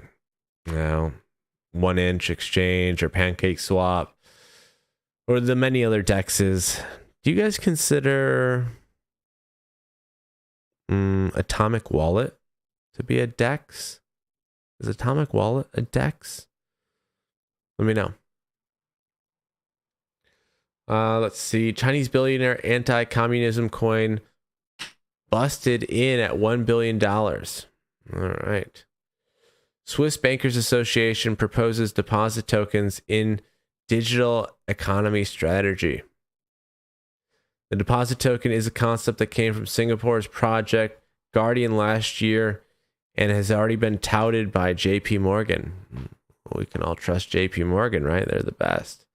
1inch Exchange or Pancake Swap or the many other DEXs. Do you guys consider Atomic Wallet to be a DEX? Is Atomic Wallet a DEX? Let me know. Let's see. Chinese billionaire anti-communism coin busted in at $1 billion. All right. Swiss Bankers Association proposes deposit tokens in digital economy strategy. The deposit token is a concept that came from Singapore's Project Guardian last year and has already been touted by JP Morgan. We can all trust JP Morgan, right? They're the best.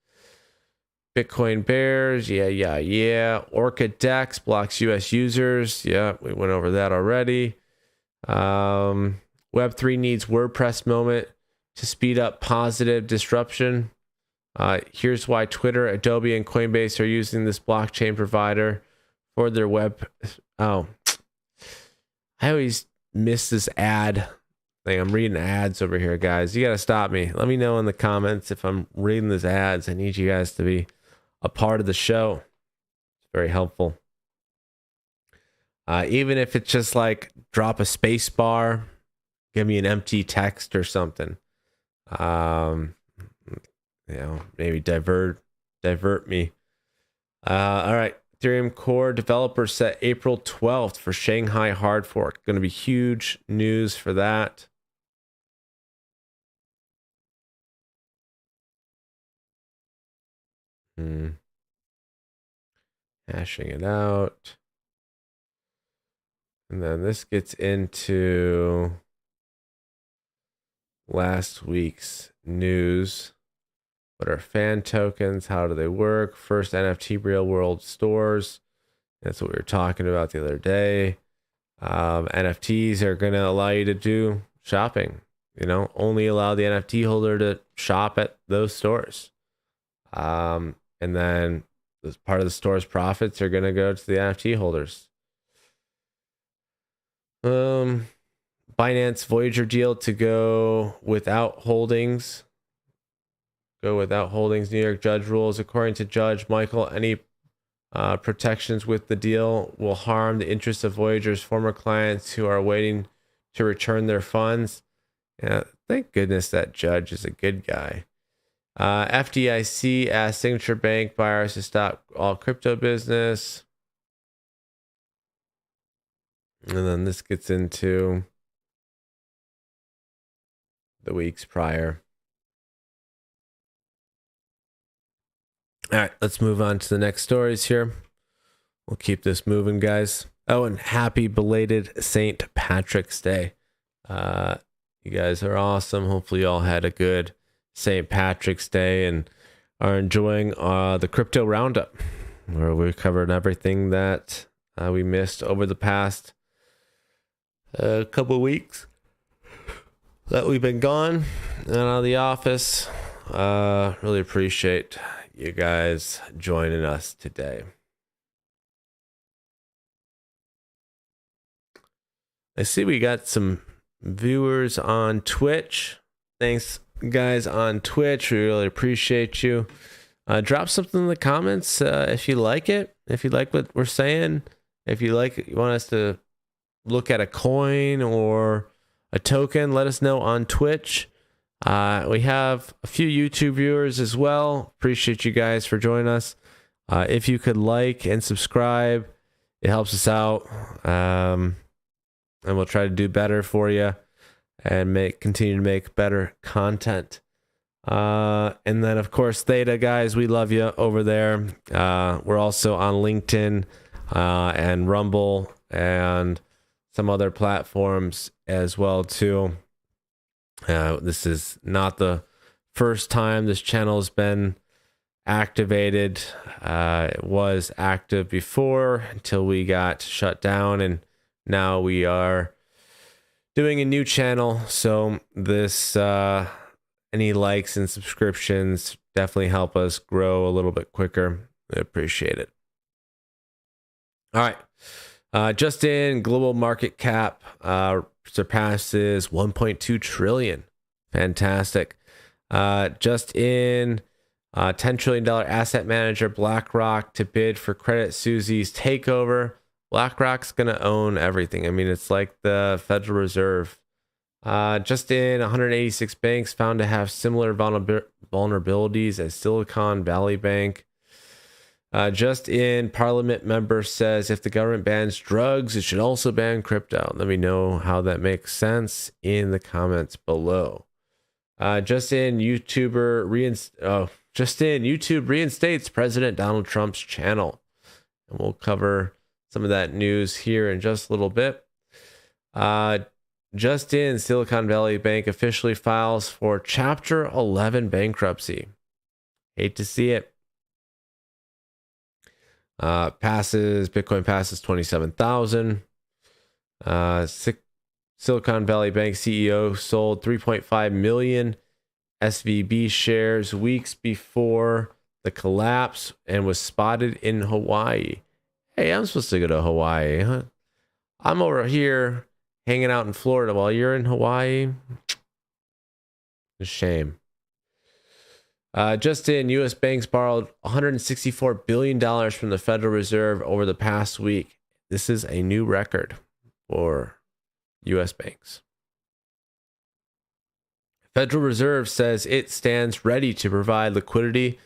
Bitcoin bears, yeah. Orca Dex blocks US users. Yeah, we went over that already. Web3 needs WordPress moment to speed up positive disruption. Here's why Twitter, Adobe, and Coinbase are using this blockchain provider for their web. Oh, I always miss this ad thing. I'm reading ads over here, guys. You got to stop me. Let me know in the comments if I'm reading these ads. I need you guys to be a part of the show. It's very helpful. Even if it's just like drop a space bar, give me an empty text or something. Maybe divert me. All right. Ethereum Core developers set April 12th for Shanghai hard fork. Going to be huge news for that. Hashing it out. And then this gets into last week's news. What are fan tokens? How do they work? First NFT real world stores. That's what we were talking about the other day. NFTs are going to allow you to do shopping. Only allow the NFT holder to shop at those stores. And then as part of the store's profits are going to go to the NFT holders. Binance Voyager deal to go without holdings. New York judge rules. According to Judge Michael, any protections with the deal will harm the interests of Voyager's former clients who are waiting to return their funds. Yeah, thank goodness that judge is a good guy. FDIC asked Signature Bank buyers to stop all crypto business. And then this gets into the weeks prior. All right, let's move on to the next stories here. We'll keep this moving, guys. Oh, and happy belated St. Patrick's Day. You guys are awesome. Hopefully you all had a good St. Patrick's Day and are enjoying the crypto roundup, where we covered everything that we missed over the past couple weeks that we've been gone and out of the office. Really appreciate you guys joining us today. I see we got some viewers on Twitch. Thanks, guys, on Twitch. We really appreciate you. Drop something in the comments if you like it. If you like what we're saying. If you want us to look at a coin or a token, let us know on Twitch. We have a few YouTube viewers as well. Appreciate you guys for joining us. If you could like and subscribe, it helps us out. And we'll try to do better for you and continue to make better content. And then, of course, Theta, guys, we love you over there. We're also on LinkedIn and Rumble and some other platforms as well, too. This is not the first time this channel has been activated. It was active before until we got shut down, and now we are doing a new channel. So this any likes and subscriptions definitely help us grow a little bit quicker. I appreciate it. All right. Just in, global market cap surpasses 1.2 trillion. Fantastic. Just in, $10 trillion asset manager BlackRock to bid for Credit Suisse's takeover. BlackRock's going to own everything. I mean, it's like the Federal Reserve. Just in, 186 banks found to have similar vulnerabilities as Silicon Valley Bank. Just in, Parliament member says if the government bans drugs, it should also ban crypto. Let me know how that makes sense in the comments below. Just in, YouTube reinstates President Donald Trump's channel. And we'll cover some of that news here in just a little bit. Just in, Silicon Valley Bank officially files for Chapter 11 bankruptcy. Hate to see it. Bitcoin passes 27,000. Silicon Valley Bank CEO sold 3.5 million SVB shares weeks before the collapse and was spotted in Hawaii. Hey, I'm supposed to go to Hawaii, huh? I'm over here hanging out in Florida while you're in Hawaii. A shame. Just in, U.S. banks borrowed $164 billion from the Federal Reserve over the past week. This is a new record for U.S. banks. Federal Reserve says it stands ready to provide liquidity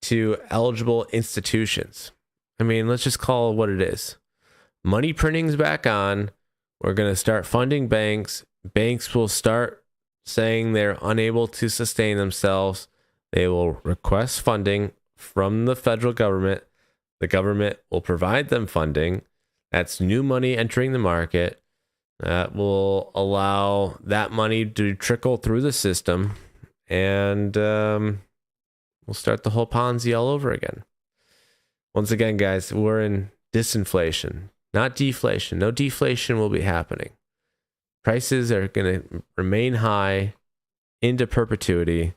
to eligible institutions. I mean, let's just call it what it is. Money printing's back on. We're going to start funding banks. Banks will start saying they're unable to sustain themselves. They will request funding from the federal government. The government will provide them funding. That's new money entering the market. That will allow that money to trickle through the system. And we'll start the whole Ponzi all over again. Once again, guys, we're in disinflation, not deflation. No deflation will be happening. Prices are going to remain high into perpetuity.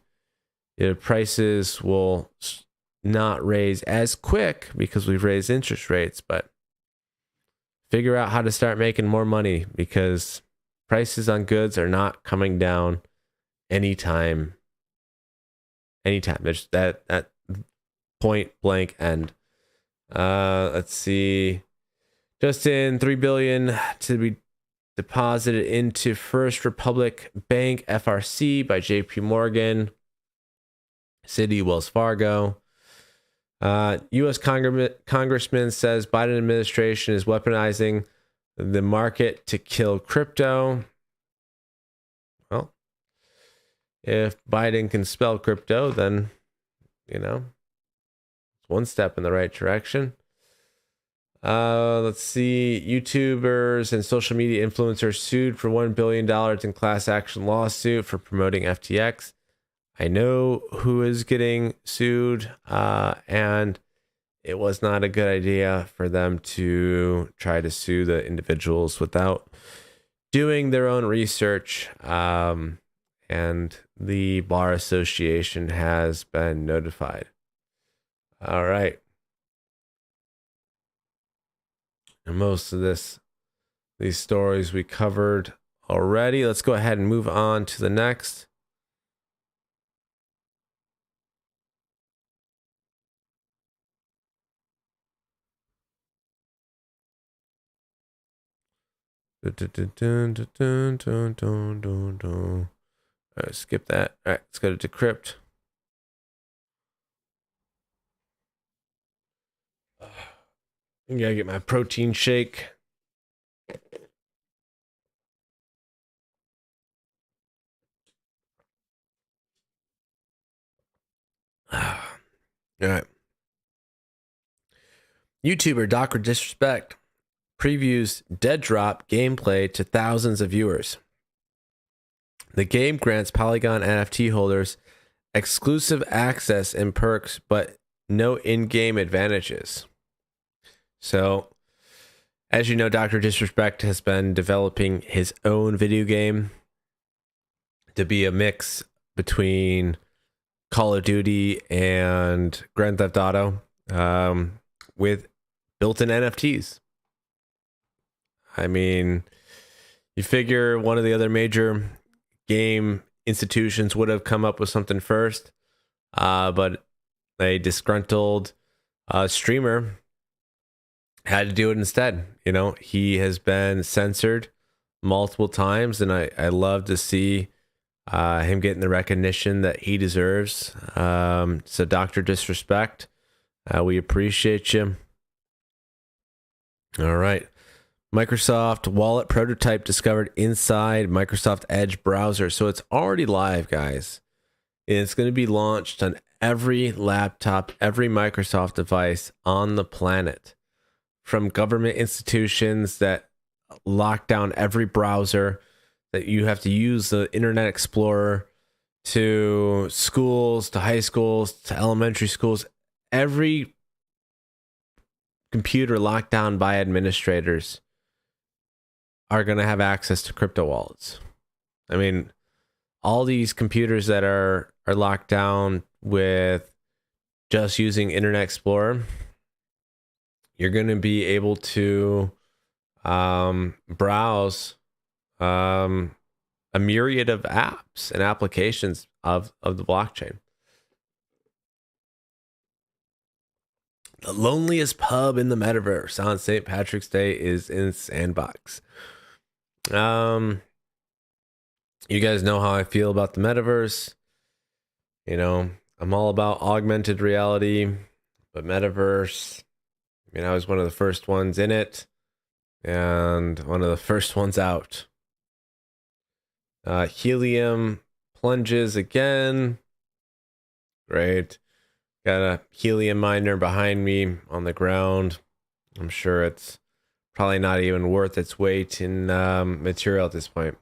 Prices will not raise as quick because we've raised interest rates, but figure out how to start making more money because prices on goods are not coming down anytime. There's that point blank end. Let's see. Just in, $3 billion to be deposited into First Republic Bank FRC by JP Morgan, Citi, Wells Fargo. U.S. Congressman says Biden administration is weaponizing the market to kill crypto. Well, if Biden can spell crypto, then, it's one step in the right direction. Let's see. YouTubers and social media influencers sued for $1 billion in class action lawsuit for promoting FTX. I know who is getting sued, and it was not a good idea for them to try to sue the individuals without doing their own research. And the Bar Association has been notified. All right. And most of these stories we covered already. Let's go ahead and move on to the next. All right, skip that. All right, let's go to Decrypt. I gotta get my protein shake. All right. YouTuber Dr. Disrespect previews Dead Drop gameplay to thousands of viewers. The game grants Polygon NFT holders exclusive access and perks, but no in-game advantages. So, as you know, Dr. Disrespect has been developing his own video game to be a mix between Call of Duty and Grand Theft Auto, with built-in NFTs. I mean, you figure one of the other major game institutions would have come up with something first, but a disgruntled streamer had to do it instead. He has been censored multiple times, and I love to see him getting the recognition that he deserves. So Dr. Disrespect, we appreciate you. All right. Microsoft Wallet prototype discovered inside Microsoft Edge browser. So it's already live, guys. And it's going to be launched on every laptop, every Microsoft device on the planet. From government institutions that lock down every browser, that you have to use the Internet Explorer, to schools, to high schools, to elementary schools, every computer locked down by administrators are going to have access to crypto wallets. I mean, all these computers that are locked down with just using Internet Explorer, you're going to be able to browse a myriad of apps and applications of the blockchain. The loneliest pub in the metaverse on St. Patrick's Day is in Sandbox. You guys know how I feel about the metaverse. I'm all about augmented reality, but metaverse, I was one of the first ones in it and one of the first ones out. Helium plunges again. Great. Got a helium miner behind me on the ground. I'm sure it's probably not even worth its weight in material at this point.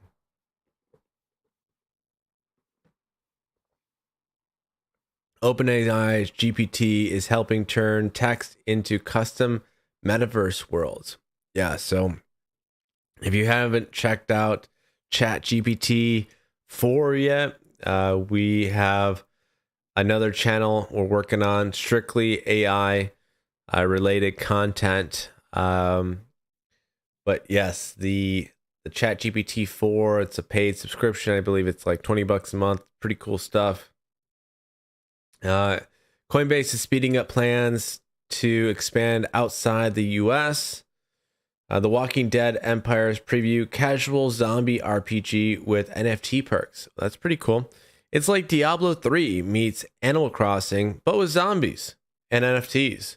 OpenAI's GPT is helping turn text into custom metaverse worlds. Yeah, so if you haven't checked out ChatGPT 4 yet, we have another channel we're working on, strictly AI related content. But yes, the ChatGPT 4, it's a paid subscription. I believe it's like $20 a month. Pretty cool stuff. Coinbase is speeding up plans to expand outside the US. The Walking Dead Empires preview casual zombie RPG with NFT perks. That's pretty cool. It's like Diablo 3 meets Animal Crossing, but with zombies and NFTs.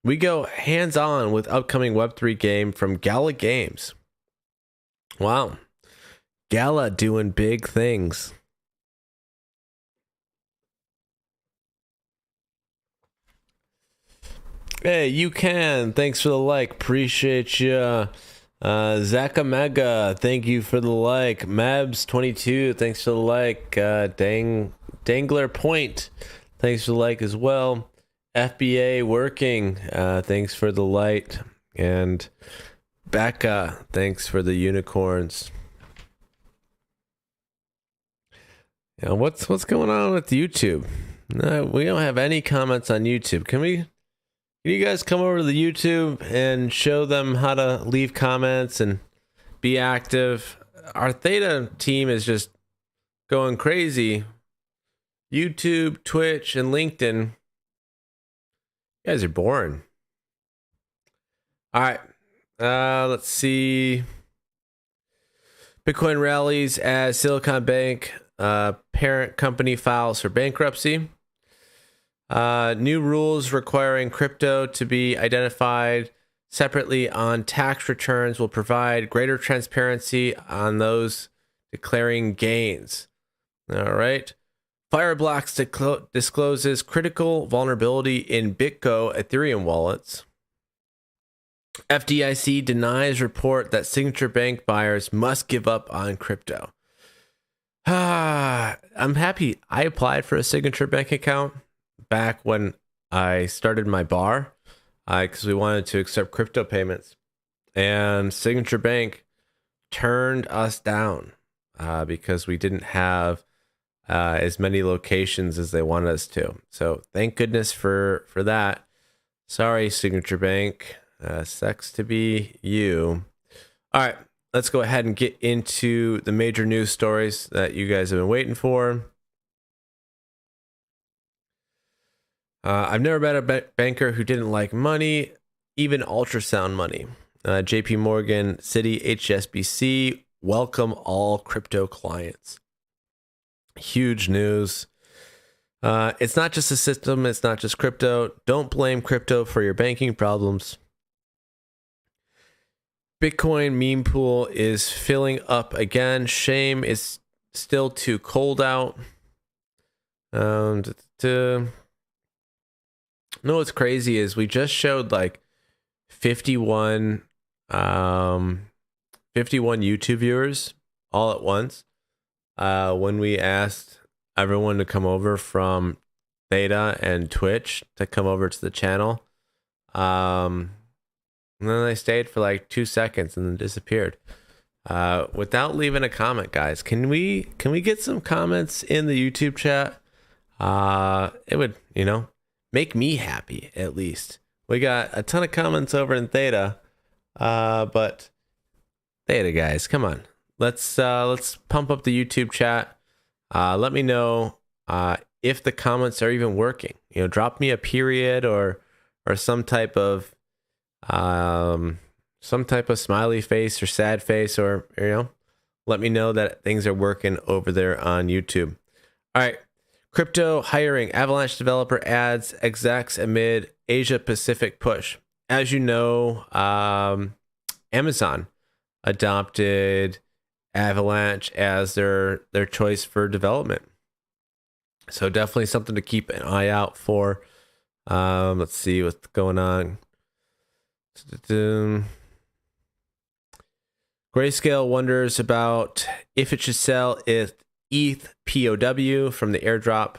we go hands-on with upcoming Web3 game from Gala Games. Wow. Gala doing big things. Hey, you can. Thanks for the like. Appreciate you. Zakamega, thank you for the like. Mabs22, thanks for the like. Dangler Point, thanks for the like as well. FBA Working, thanks for the light. And Becca, thanks for the unicorns. Yeah, what's going on with YouTube? No, we don't have any comments on YouTube. Can you guys come over to the YouTube and show them how to leave comments and be active? Our Theta team is just going crazy. YouTube, Twitch, and LinkedIn. You guys are boring. All right. Let's see. Bitcoin rallies as Silicon Bank parent company files for bankruptcy. New rules requiring crypto to be identified separately on tax returns will provide greater transparency on those declaring gains. All right. Fireblocks discloses critical vulnerability in BitGo Ethereum wallets. FDIC denies report that Signature Bank buyers must give up on crypto. I'm happy I applied for a Signature Bank account back when I started my bar, because we wanted to accept crypto payments, and Signature Bank turned us down because we didn't have as many locations as they wanted us to. So thank goodness for that. Sorry, Signature Bank. Sucks to be you. All right, let's go ahead and get into the major news stories that you guys have been waiting for. I've never met a banker who didn't like money, even ultrasound money. JP Morgan, Citi, HSBC, welcome all crypto clients. Huge news. It's not just a system. It's not just crypto. Don't blame crypto for your banking problems. Bitcoin meme pool is filling up again. Shame it's still too cold out. No, what's crazy is we just showed like 51 YouTube viewers all at once when we asked everyone to come over from Theta and Twitch to come over to the channel. And then they stayed for like 2 seconds and then disappeared without leaving a comment. Guys, can we get some comments in the YouTube chat? It would, make me happy at least. We got a ton of comments over in Theta, but Theta guys, come on, let's pump up the YouTube chat. Let me know if the comments are even working. Drop me a period or some type of smiley face or sad face, or let me know that things are working over there on YouTube. All right. Crypto hiring. Avalanche developer adds execs amid Asia Pacific push. As you know, Amazon adopted Avalanche as their choice for development. So definitely something to keep an eye out for. Let's see what's going on. Grayscale wonders about if it should sell its ETH POW from the airdrop.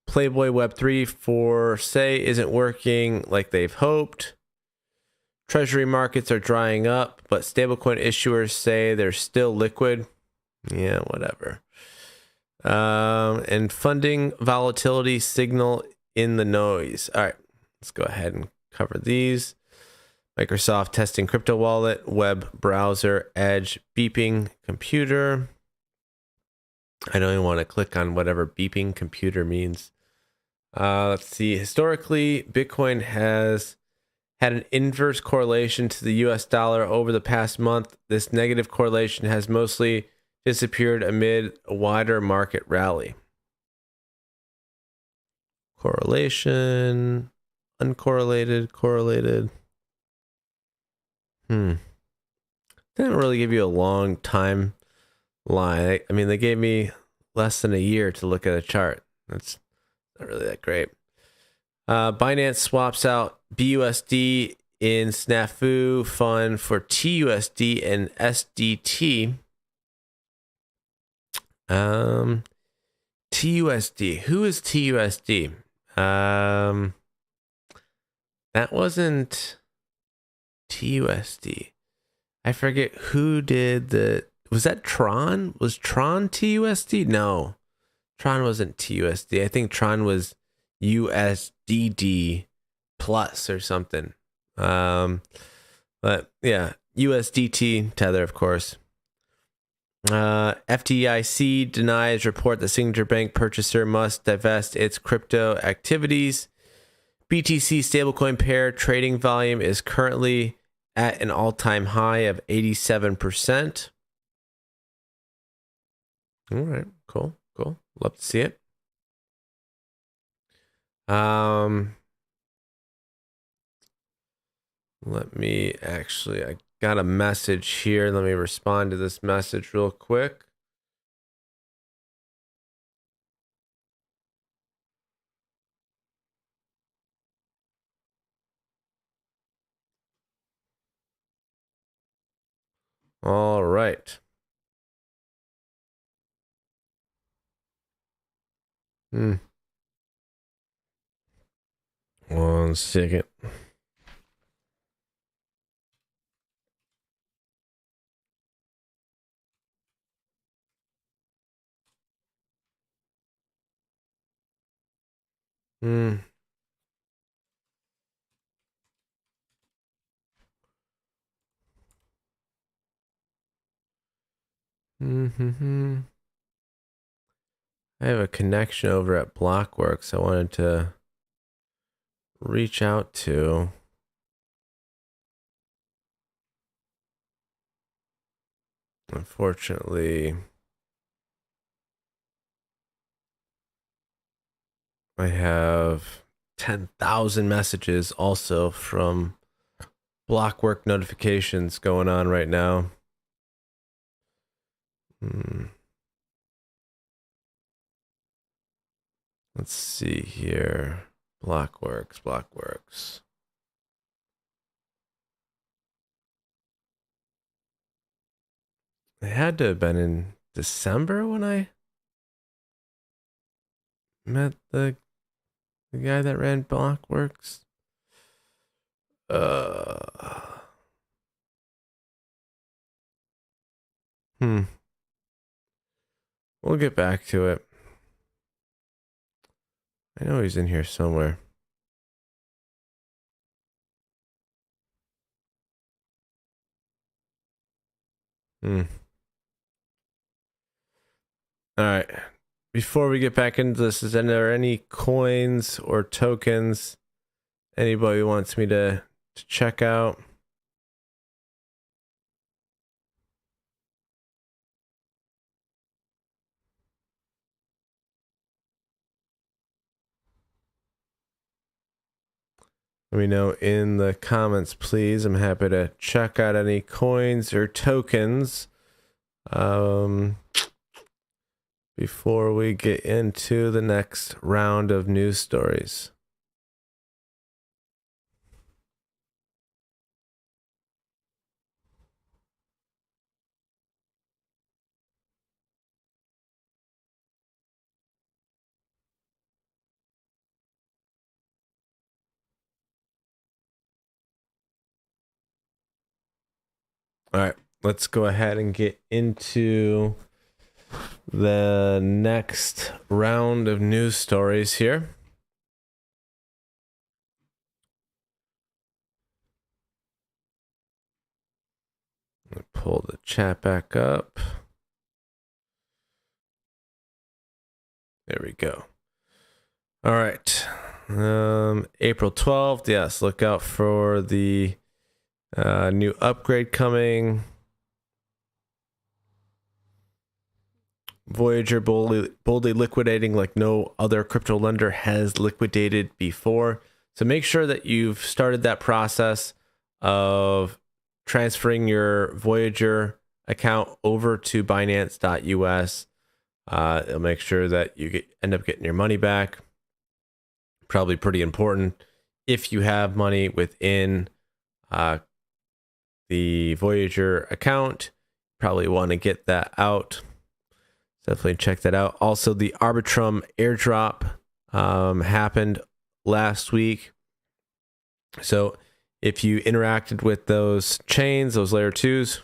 Playboy Web3 for say isn't working like they've hoped. Treasury markets are drying up, but stablecoin issuers say they're still liquid. Yeah, whatever. And funding volatility signal in the noise. All right, let's go ahead and cover these. Microsoft testing crypto wallet, web browser, Edge, beeping computer. I don't even want to click on whatever beeping computer means. Let's see. Historically, Bitcoin has had an inverse correlation to the US dollar over the past month. This negative correlation has mostly disappeared amid a wider market rally. Correlation. uncorrelated, correlated. Didn't really give you a long time line. I mean, they gave me less than a year to look at a chart. That's not really that great. Binance swaps out BUSD in Snafu fund for TUSD and SDT. TUSD. Who is TUSD? That wasn't TUSD. I forget who did the. Was that Tron? Was Tron TUSD? No, Tron wasn't TUSD. I think Tron was USDD plus or something. But yeah, USDT Tether, of course. FDIC denies report the Signature Bank purchaser must divest its crypto activities. BTC stablecoin pair trading volume is currently at an all-time high of 87%. All right, cool. Love to see it. Let me actually, I got a message here. Let me respond to this message real quick. All right. One second. I have a connection over at Blockworks I wanted to reach out to. Unfortunately, I have 10,000 messages also from Blockwork notifications going on right now. Let's see here. Blockworks. It had to have been in December when I met the guy that ran Blockworks. We'll get back to it. I know he's in here somewhere. All right. Before we get back into this, is there any coins or tokens anybody wants me to check out? Let me know in the comments, please. I'm happy to check out any coins or tokens before we get into the next round of news stories. All right, let's go ahead and get into the next round of news stories here. Let me pull the chat back up. There we go. All right. April 12th. Yes, look out for the new upgrade coming. Voyager boldly liquidating like no other crypto lender has liquidated before. So make sure that you've started that process of transferring your Voyager account over to Binance.us. It'll make sure that you end up getting your money back. Probably pretty important if you have money within the Voyager account. Probably want to get that out. Definitely check that out. Also, the Arbitrum airdrop happened last week. So if you interacted with those chains, those layer 2s,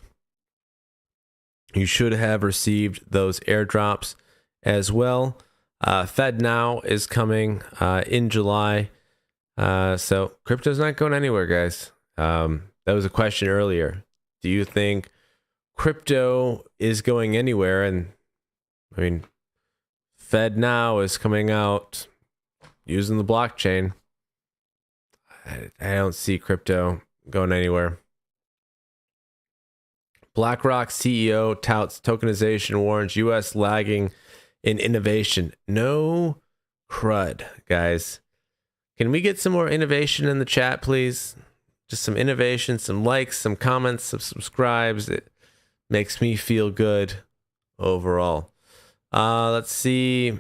you should have received those airdrops as well. FedNow is coming in July. So crypto's not going anywhere, guys. That was a question earlier. Do you think crypto is going anywhere? And I mean, FedNow is coming out using the blockchain. I don't see crypto going anywhere. BlackRock CEO touts tokenization, warns US lagging in innovation. No crud, guys. Can we get some more innovation in the chat, please? Just some innovation, some likes, some comments, some subscribes. It makes me feel good overall. Let's see.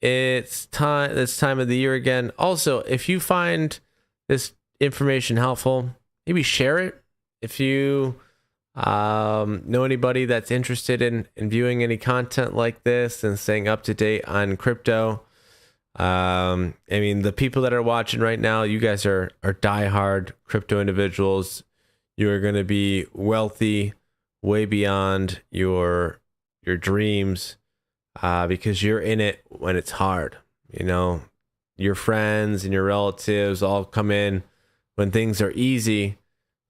It's this time of the year again. Also, if you find this information helpful, maybe share it. If you know anybody that's interested in viewing any content like this and staying up to date on crypto, I mean, the people that are watching right now, you guys are diehard crypto individuals. You are going to be wealthy way beyond your dreams because you're in it when it's hard. You know, your friends and your relatives all come in when things are easy,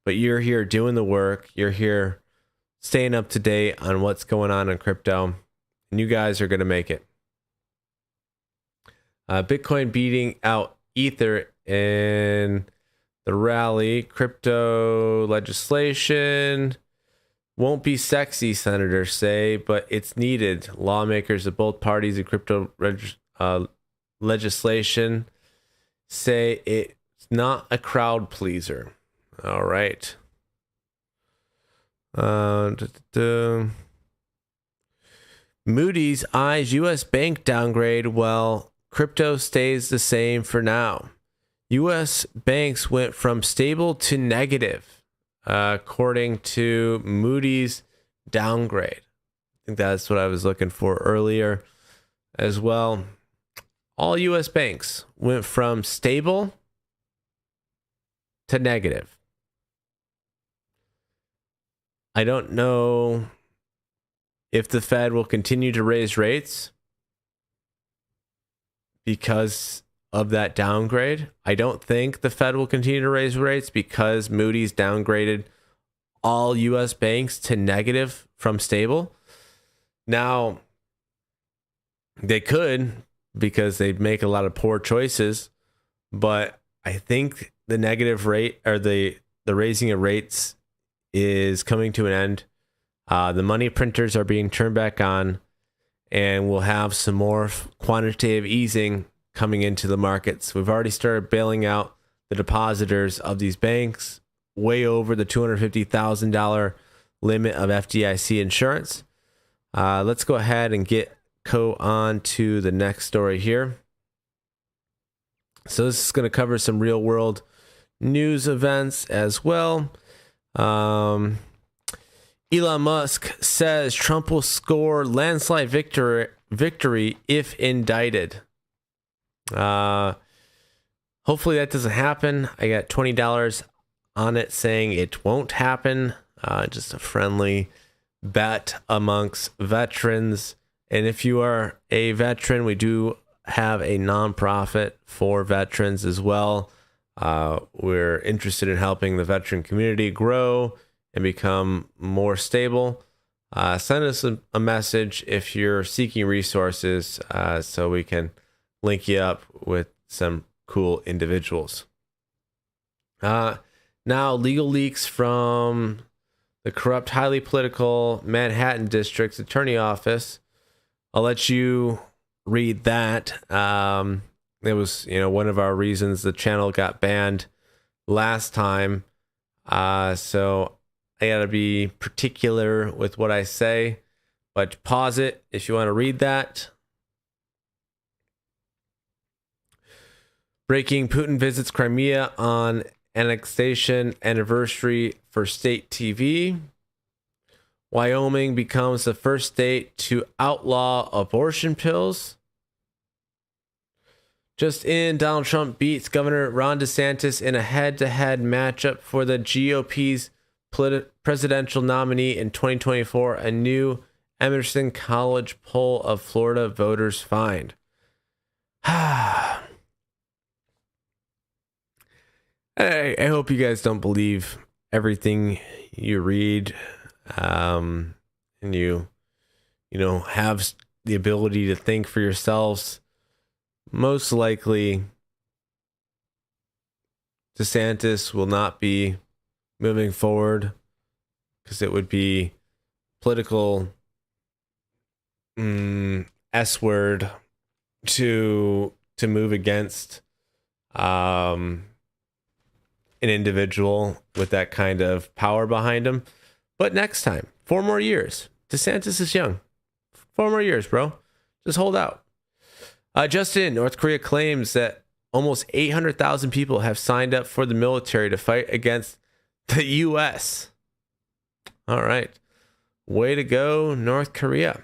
but you're here doing the work. You're here staying up to date on what's going on in crypto, and you guys are going to make it. Bitcoin beating out Ether in the rally. Crypto legislation won't be sexy, senators say, but it's needed. Lawmakers of both parties in crypto legislation say it's not a crowd pleaser. All right. Moody's eyes U.S. bank downgrade while crypto stays the same for now. U.S. banks went from stable to negative, according to Moody's downgrade. I think that's what I was looking for earlier as well. All U.S. banks went from stable to negative. I don't know if the Fed will continue to raise rates because of that downgrade. I don't think the Fed will continue to raise rates because Moody's downgraded all U.S. banks to negative from stable. Now, they could because they'd make a lot of poor choices, but I think the negative rate or the raising of rates is coming to an end. The money printers are being turned back on, and we'll have some more quantitative easing coming into the markets. We've already started bailing out the depositors of these banks way over the $250,000 limit of FDIC insurance. Let's go ahead and go on to the next story here. So this is going to cover some real world news events as well. Elon Musk says Trump will score landslide victory if indicted. Hopefully that doesn't happen. I got $20 on it saying it won't happen. Just a friendly bet amongst veterans. And if you are a veteran, we do have a nonprofit for veterans as well. We're interested in helping the veteran community grow and become more stable. Send us a message if you're seeking resources so we can link you up with some cool individuals. Now, legal leaks from the corrupt, highly political Manhattan District's attorney office. I'll let you read that. It was, one of our reasons the channel got banned last time. So I gotta be particular with what I say, but pause it if you want to read that. Breaking: Putin visits Crimea on annexation anniversary for state TV. Wyoming becomes the first state to outlaw abortion pills. Just in, Donald Trump beats Governor Ron DeSantis in a head-to-head matchup for the GOP's presidential nominee in 2024. A new Emerson College poll of Florida voters find. I hope you guys don't believe everything you read, and you have the ability to think for yourselves. Most likely, DeSantis will not be moving forward because it would be political S word to move against an individual with that kind of power behind him. But next time, 4 more years. DeSantis is young. 4 more years, bro. Just hold out. Just in, North Korea claims that almost 800,000 people have signed up for the military to fight against the U.S. All right. Way to go, North Korea.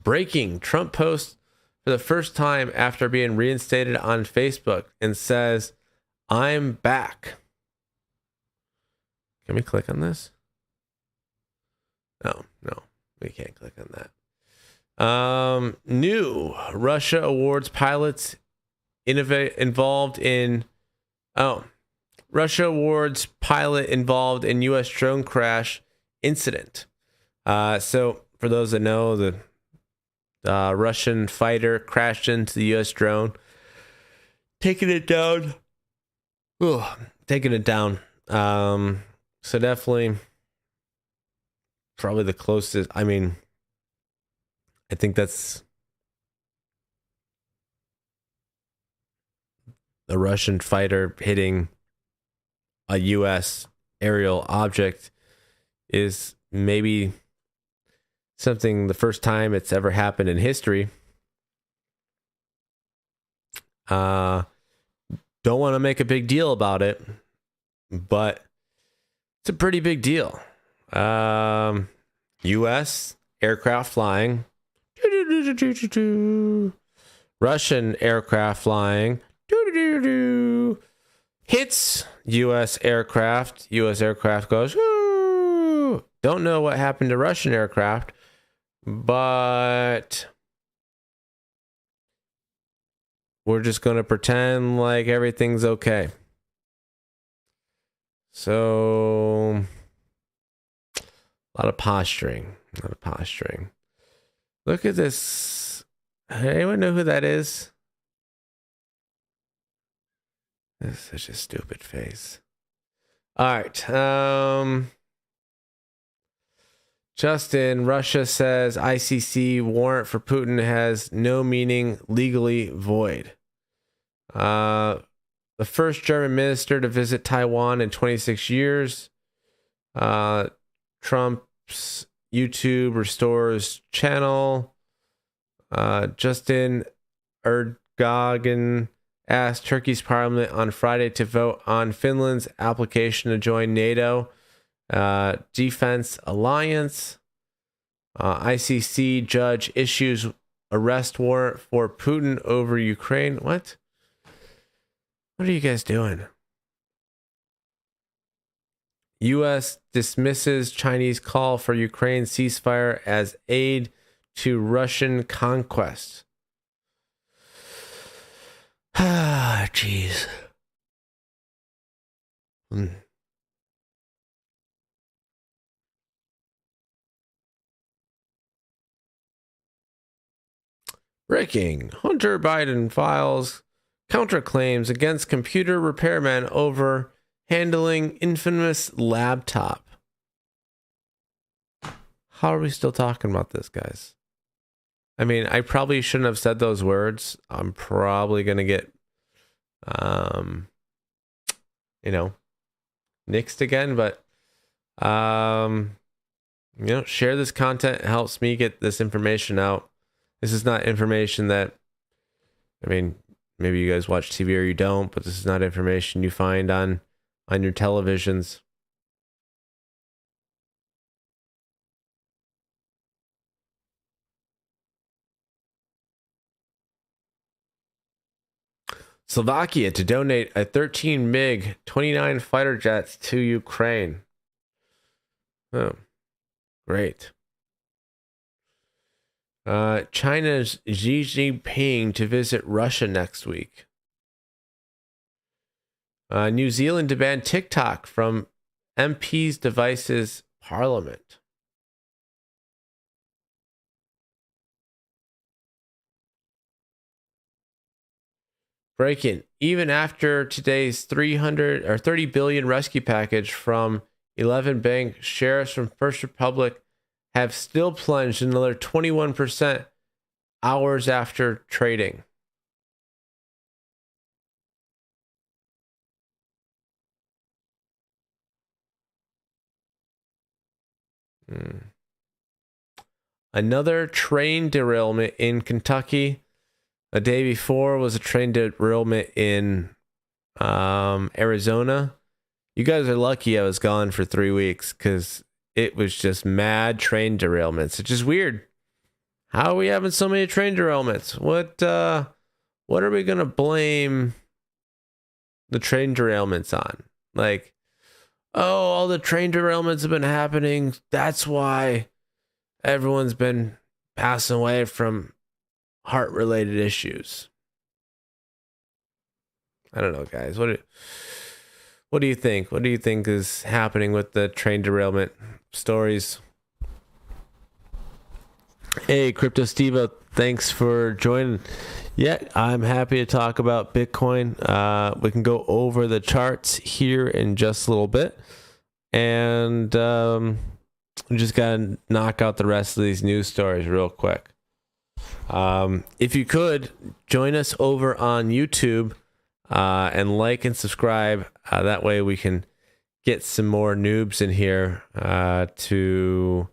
Breaking: Trump posts for the first time after being reinstated on Facebook and says, "I'm back." Can we click on this? No, we can't click on that. New Russia awards pilots involved in Russia awards pilot involved in U.S. drone crash incident. So for those that know, the Russian fighter crashed into the U.S. drone, taking it down. So definitely, probably the closest. I mean, I think that's the Russian fighter hitting a U.S. aerial object is maybe something, the first time it's ever happened in history. Don't want to make a big deal about it, but it's a pretty big deal. U.S. aircraft flying. Russian aircraft flying. Hits U.S. aircraft. U.S. aircraft goes. Don't know what happened to Russian aircraft, but we're just going to pretend like everything's okay. So, a lot of posturing. Look at this. Anyone know who that is? That's such a stupid face. All right. Justin, Russia says ICC warrant for Putin has no meaning, legally void. The first German minister to visit Taiwan in 26 years. Trump's YouTube restores channel. Justin Erdogan asked Turkey's parliament on Friday to vote on Finland's application to join NATO defense alliance. ICC judge issues arrest warrant for Putin over Ukraine. What are you guys doing? U.S. dismisses Chinese call for Ukraine ceasefire as aid to Russian conquest. Ah, jeez. Breaking: Hunter Biden files counterclaims against computer repairman over handling infamous laptop. How are we still talking about this, guys? I mean, I probably shouldn't have said those words. I'm probably gonna get, um, you know, nixed again. But, share this content. It helps me get this information out. This is not information that, I mean, maybe you guys watch TV or you don't, but this is not information you find on your televisions. Slovakia to donate a 13 MiG-29 fighter jets to Ukraine. Oh, great. China's Xi Jinping to visit Russia next week. New Zealand to ban TikTok from MPs' devices parliament. Breaking. Even after today's 30 billion rescue package from 11 bank, shares from First Republic have still plunged another 21% hours after trading. Another train derailment in Kentucky. A day before was a train derailment in Arizona. You guys are lucky I was gone for 3 weeks because it was just mad train derailments. It's just weird. How are we having so many train derailments? What are we gonna blame the train derailments on? Like, oh, all the train derailments have been happening. That's why everyone's been passing away from heart-related issues. I don't know, guys. What do you think? What do you think is happening with the train derailment stories? Hey, Crypto Steve, thanks for joining. Yeah, I'm happy to talk about Bitcoin. We can go over the charts here in just a little bit. And we just got to knock out the rest of these news stories real quick. If you could, join us over on YouTube and like and subscribe. That way we can get some more noobs in here to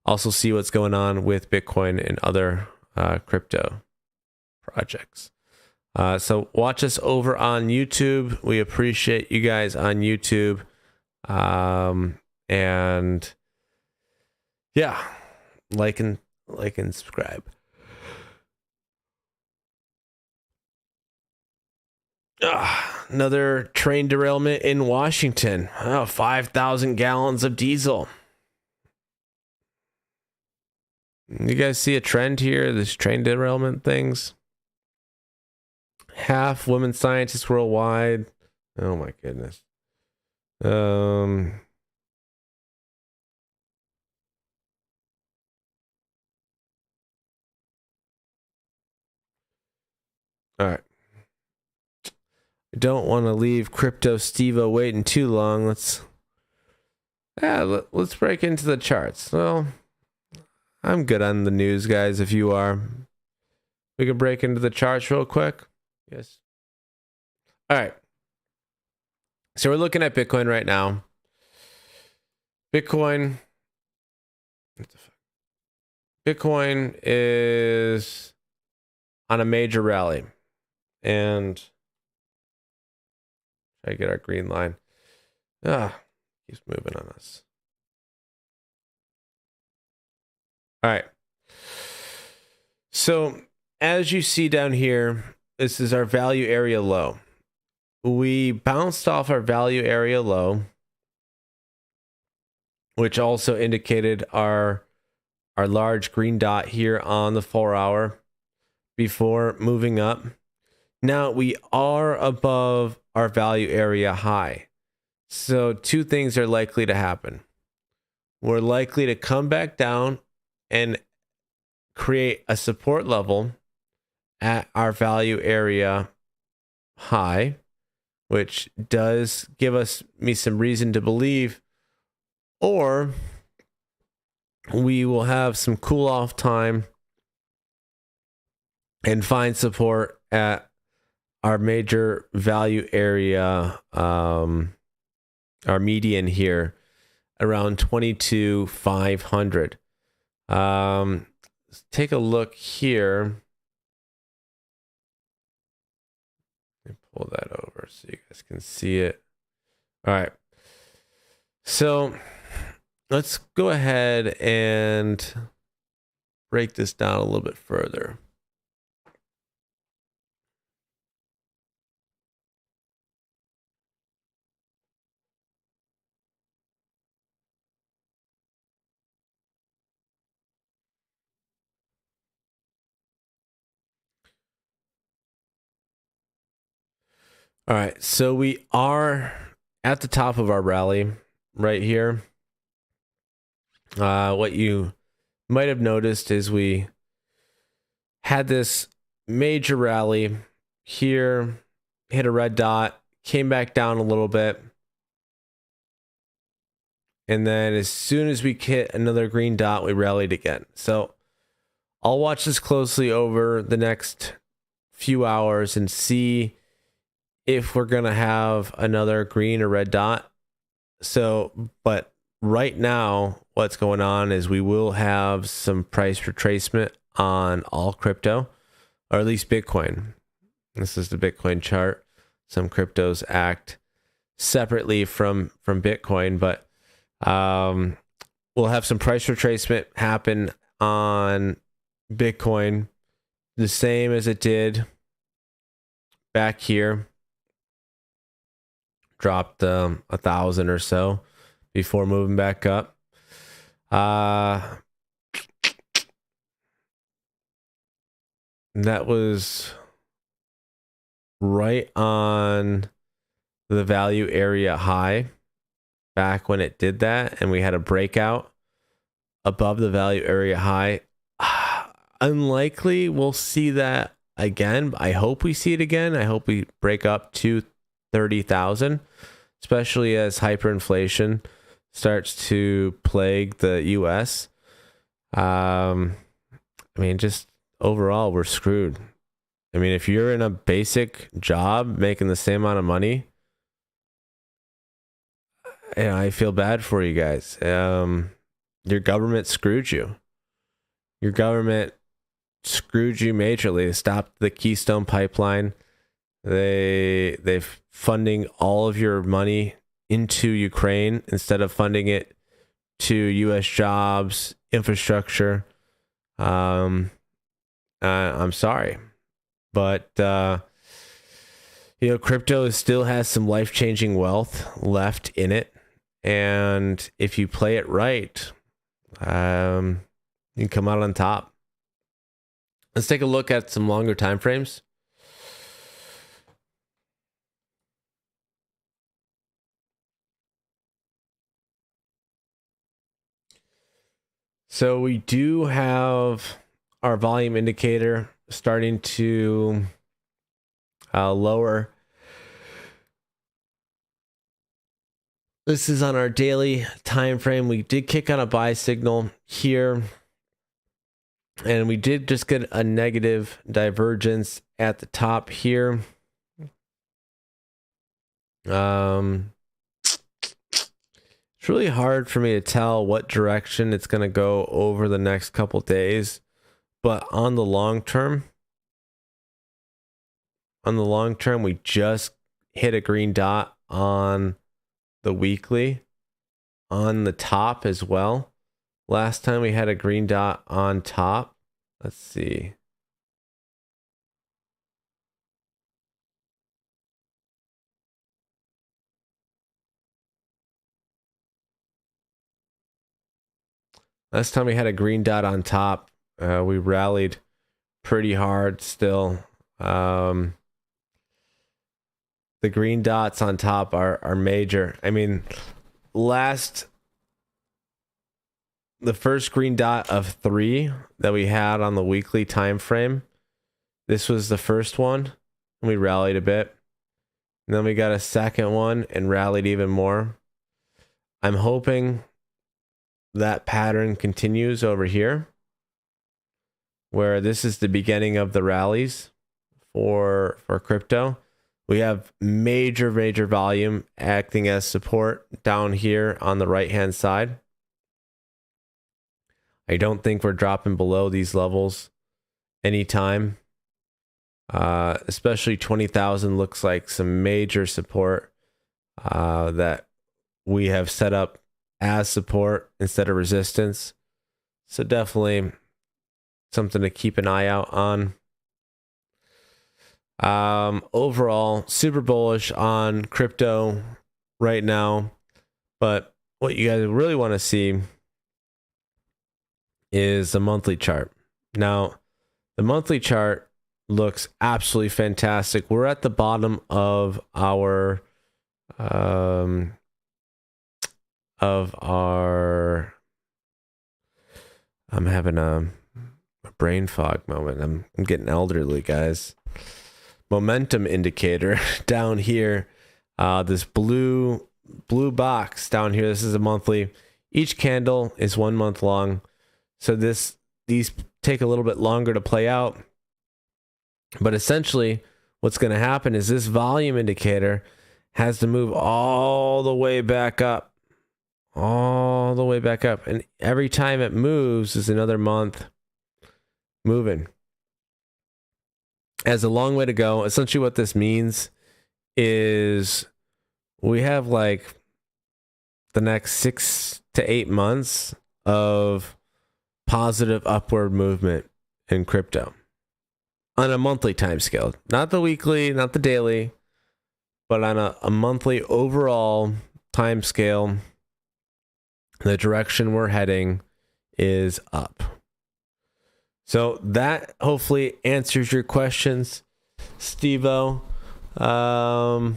also see what's going on with Bitcoin and other crypto projects. So watch us over on YouTube. We appreciate you guys on YouTube. And yeah, like and subscribe. Another train derailment in Washington. 5,000 gallons of diesel. You guys see a trend here? This train derailment things. Half women scientists worldwide. Oh my goodness. All right. I don't want to leave Crypto Steve-O waiting too long. Let's break into the charts. Well, I'm good on the news, guys. If you are, we can break into the charts real quick. Yes. All right. So we're looking at Bitcoin right now. Bitcoin is on a major rally, and try to get our green line. Keeps moving on us. All right. So as you see down here, this is our value area low. We bounced off our value area low, which also indicated our large green dot here on the 4-hour before moving up. Now we are above our value area high. So two things are likely to happen. We're likely to come back down and create a support level at our value area high, which does give me some reason to believe, or we will have some cool off time and find support at our major value area, our median here around 22,500. Let's take a look here. Let me pull that over so you guys can see it. All right. So let's go ahead and break this down a little bit further. All right, so we are at the top of our rally right here. What you might have noticed is we had this major rally here, hit a red dot, came back down a little bit. And then as soon as we hit another green dot, we rallied again. So I'll watch this closely over the next few hours and see if we're going to have another green or red dot. So, but right now, what's going on is we will have some price retracement on all crypto, or at least Bitcoin. This is the Bitcoin chart. Some cryptos act separately from Bitcoin, but we'll have some price retracement happen on Bitcoin, the same as it did back here. Dropped 1,000 or so before moving back up. That was right on the value area high back when it did that, and we had a breakout above the value area high. Unlikely we'll see that again. I hope we see it again. I hope we break up to 30,000, especially as hyperinflation starts to plague the US. I mean, just overall, we're screwed. I mean, if you're in a basic job making the same amount of money, I feel bad for you guys. Your government screwed you. Your government screwed you majorly. They stopped the Keystone Pipeline. They've funding all of your money into Ukraine instead of funding it to U.S. jobs, infrastructure. I'm sorry, but crypto still has some life-changing wealth left in it, and if you play it right, you can come out on top. Let's take a look at some longer time frames. So we do have our volume indicator starting to lower. This is on our daily time frame. We did kick on a buy signal here, and we did just get a negative divergence at the top here. It's really hard for me to tell what direction it's going to go over the next couple days, but on the long term, we just hit a green dot on the weekly on the top as well. Last time we had a green dot on top. Let's see. Last time we had a green dot on top, we rallied pretty hard still. The green dots on top are major. I mean, the first green dot of 3 that we had on the weekly time frame, this was the first one, and we rallied a bit. And then we got a second one and rallied even more. I'm hoping that pattern continues over here, where this is the beginning of the rallies for crypto. We have major volume acting as support down here on the right hand side. I don't think we're dropping below these levels anytime. Especially 20,000 looks like some major support that we have set up as support instead of resistance. So definitely something to keep an eye out on. Overall, super bullish on crypto right now, but what you guys really want to see is the monthly chart. Now, the monthly chart looks absolutely fantastic. We're at the bottom of our I'm having a brain fog moment. I'm getting elderly, guys. Momentum indicator down here, this blue box down here. This is a monthly. Each candle is 1 month long, so these take a little bit longer to play out. But essentially, what's going to happen is this volume indicator has to move all the way back up, and every time it moves is another month moving. Has a long way to go. Essentially what this means is we have like the next 6 to 8 months of positive upward movement in crypto on a monthly time scale, not the weekly, not the daily, but on a monthly overall time scale. The direction we're heading is up. So that hopefully answers your questions, Steve-O. Other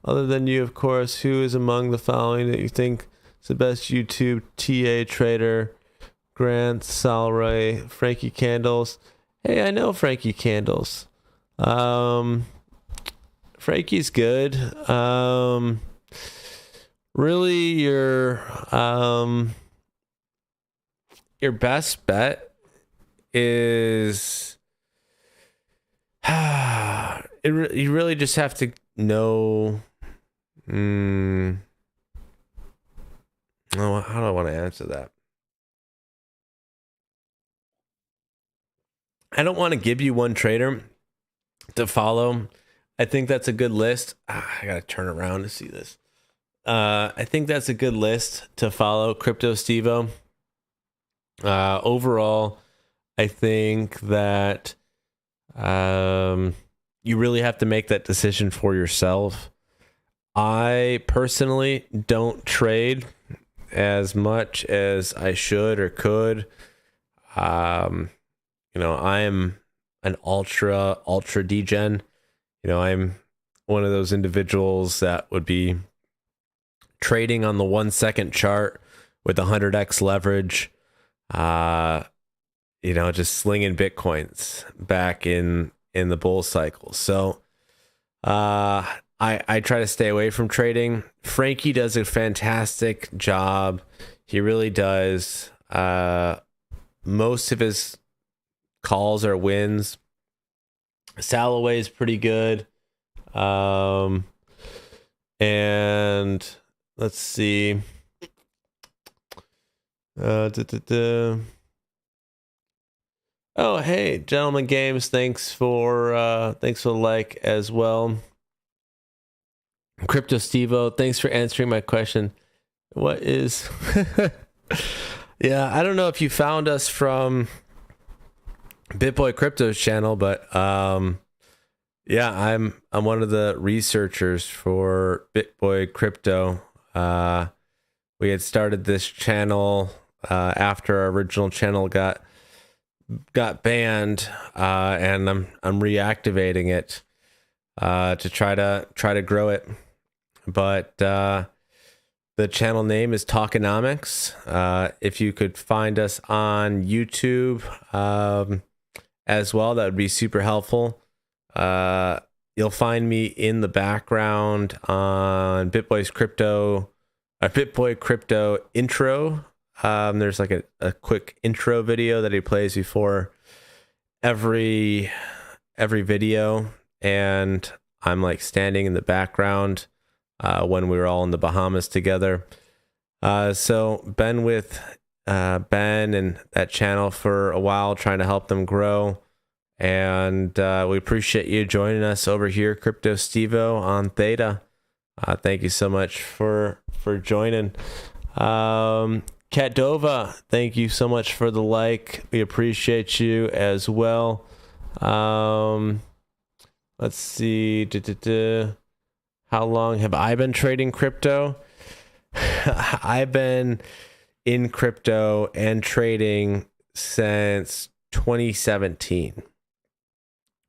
than you, of course, who is among the following that you think is the best YouTube TA trader? Grant, Salray, Frankie Candles. Hey, I know Frankie Candles. Frankie's good. Really, your best bet is you really just have to know. Oh, how do I want to answer that? I don't want to give you one trader to follow. I think that's a good list. I gotta turn around to see this. I think that's a good list to follow, Crypto Steve-O. Overall, I think that you really have to make that decision for yourself. I personally don't trade as much as I should or could. I am an ultra degen. I'm one of those individuals that would be trading on the 1 second chart with 100x leverage, just slinging Bitcoins back in the bull cycle. So I try to stay away from trading. Frankie does a fantastic job. He really does. Most of his calls are wins. Salloway is pretty good. And let's see. Oh, hey, Gentleman Games, thanks for the like as well. Crypto Steve-O, thanks for answering my question. What is yeah, I don't know if you found us from BitBoy Crypto's channel, but yeah, I'm one of the researchers for BitBoy Crypto. We had started this channel after our original channel got banned, and I'm reactivating it to try to grow it. But the channel name is Talkonomics. If you could find us on YouTube as well, that would be super helpful. You'll find me in the background on BitBoy Crypto intro. There's like a quick intro video that he plays before every video, and I'm like standing in the background when we were all in the Bahamas together. So been with Ben and that channel for a while, trying to help them grow. And we appreciate you joining us over here, Crypto Stevo on Theta. Thank you so much for joining. Catdova, thank you so much for the like. We appreciate you as well. Let's see. How long have I been trading crypto? I've been in crypto and trading since 2017.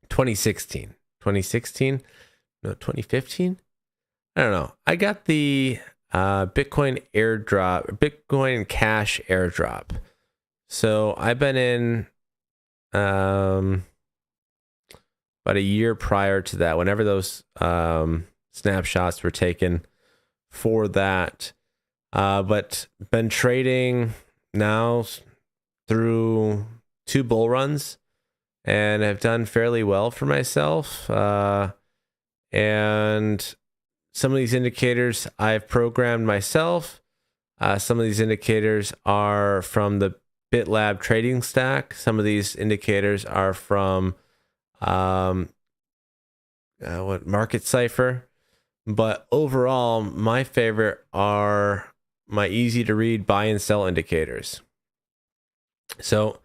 2016. 2016? No, 2015? I don't know. I got the Bitcoin airdrop, Bitcoin Cash airdrop. So I've been in about a year prior to that, whenever those snapshots were taken for that. But been trading now through 2 bull runs and have done fairly well for myself. And some of these indicators I've programmed myself. Some of these indicators are from the BitLab trading stack. Some of these indicators are from Market Cipher. But overall, my favorite are my easy to read buy and sell indicators. So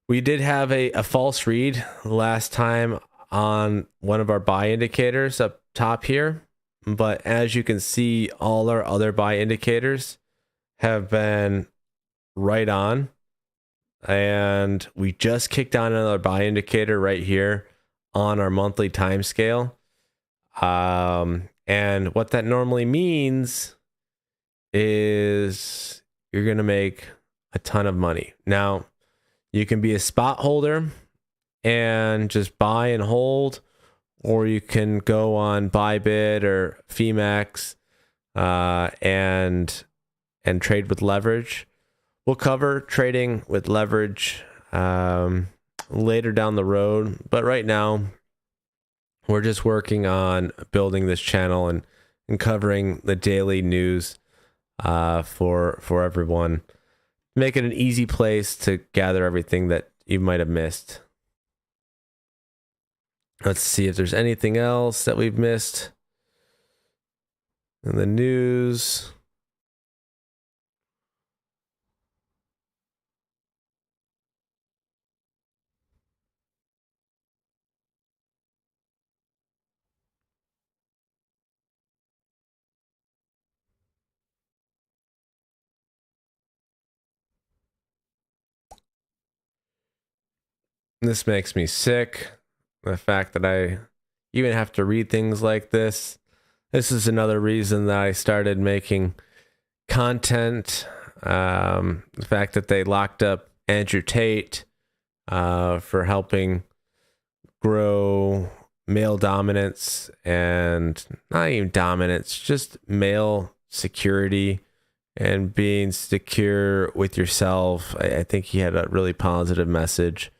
we did have a false read last time on one of our buy indicators up top here. But as you can see, all our other buy indicators have been right on. And we just kicked on another buy indicator right here on our monthly time scale. And what that normally means is you're going to make a ton of money. Now, you can be a spot holder and just buy and hold, or you can go on Bybit or Phemex and trade with leverage. We'll cover trading with leverage later down the road, but right now we're just working on building this channel and covering the daily news for everyone. Make it an easy place to gather everything that you might have missed. Let's see if there's anything else that we've missed in the news. This makes me sick. The fact that I even have to read things like this. This is another reason that I started making content. The fact that they locked up Andrew Tate for helping grow male dominance, and not even dominance, just male security and being secure with yourself. I think he had a really positive message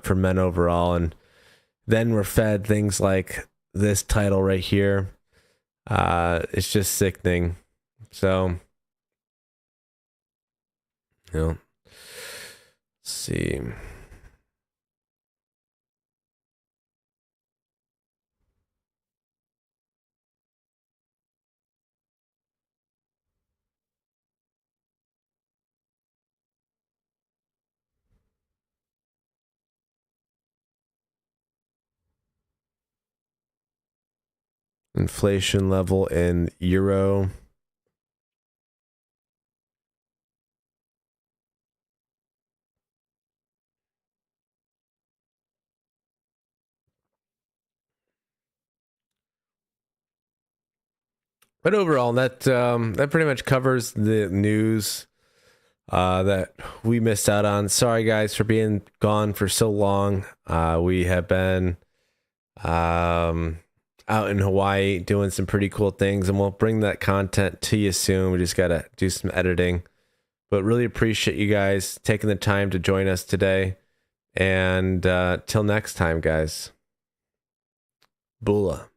for men overall. And then we're fed things like this title right here. It's just sickening. So, let's see. Inflation level in euro. But overall, that pretty much covers the news that we missed out on. Sorry, guys, for being gone for so long. We have been out in Hawaii doing some pretty cool things, and we'll bring that content to you soon. We just got to do some editing. But really appreciate you guys taking the time to join us today. And till next time, guys. Bula.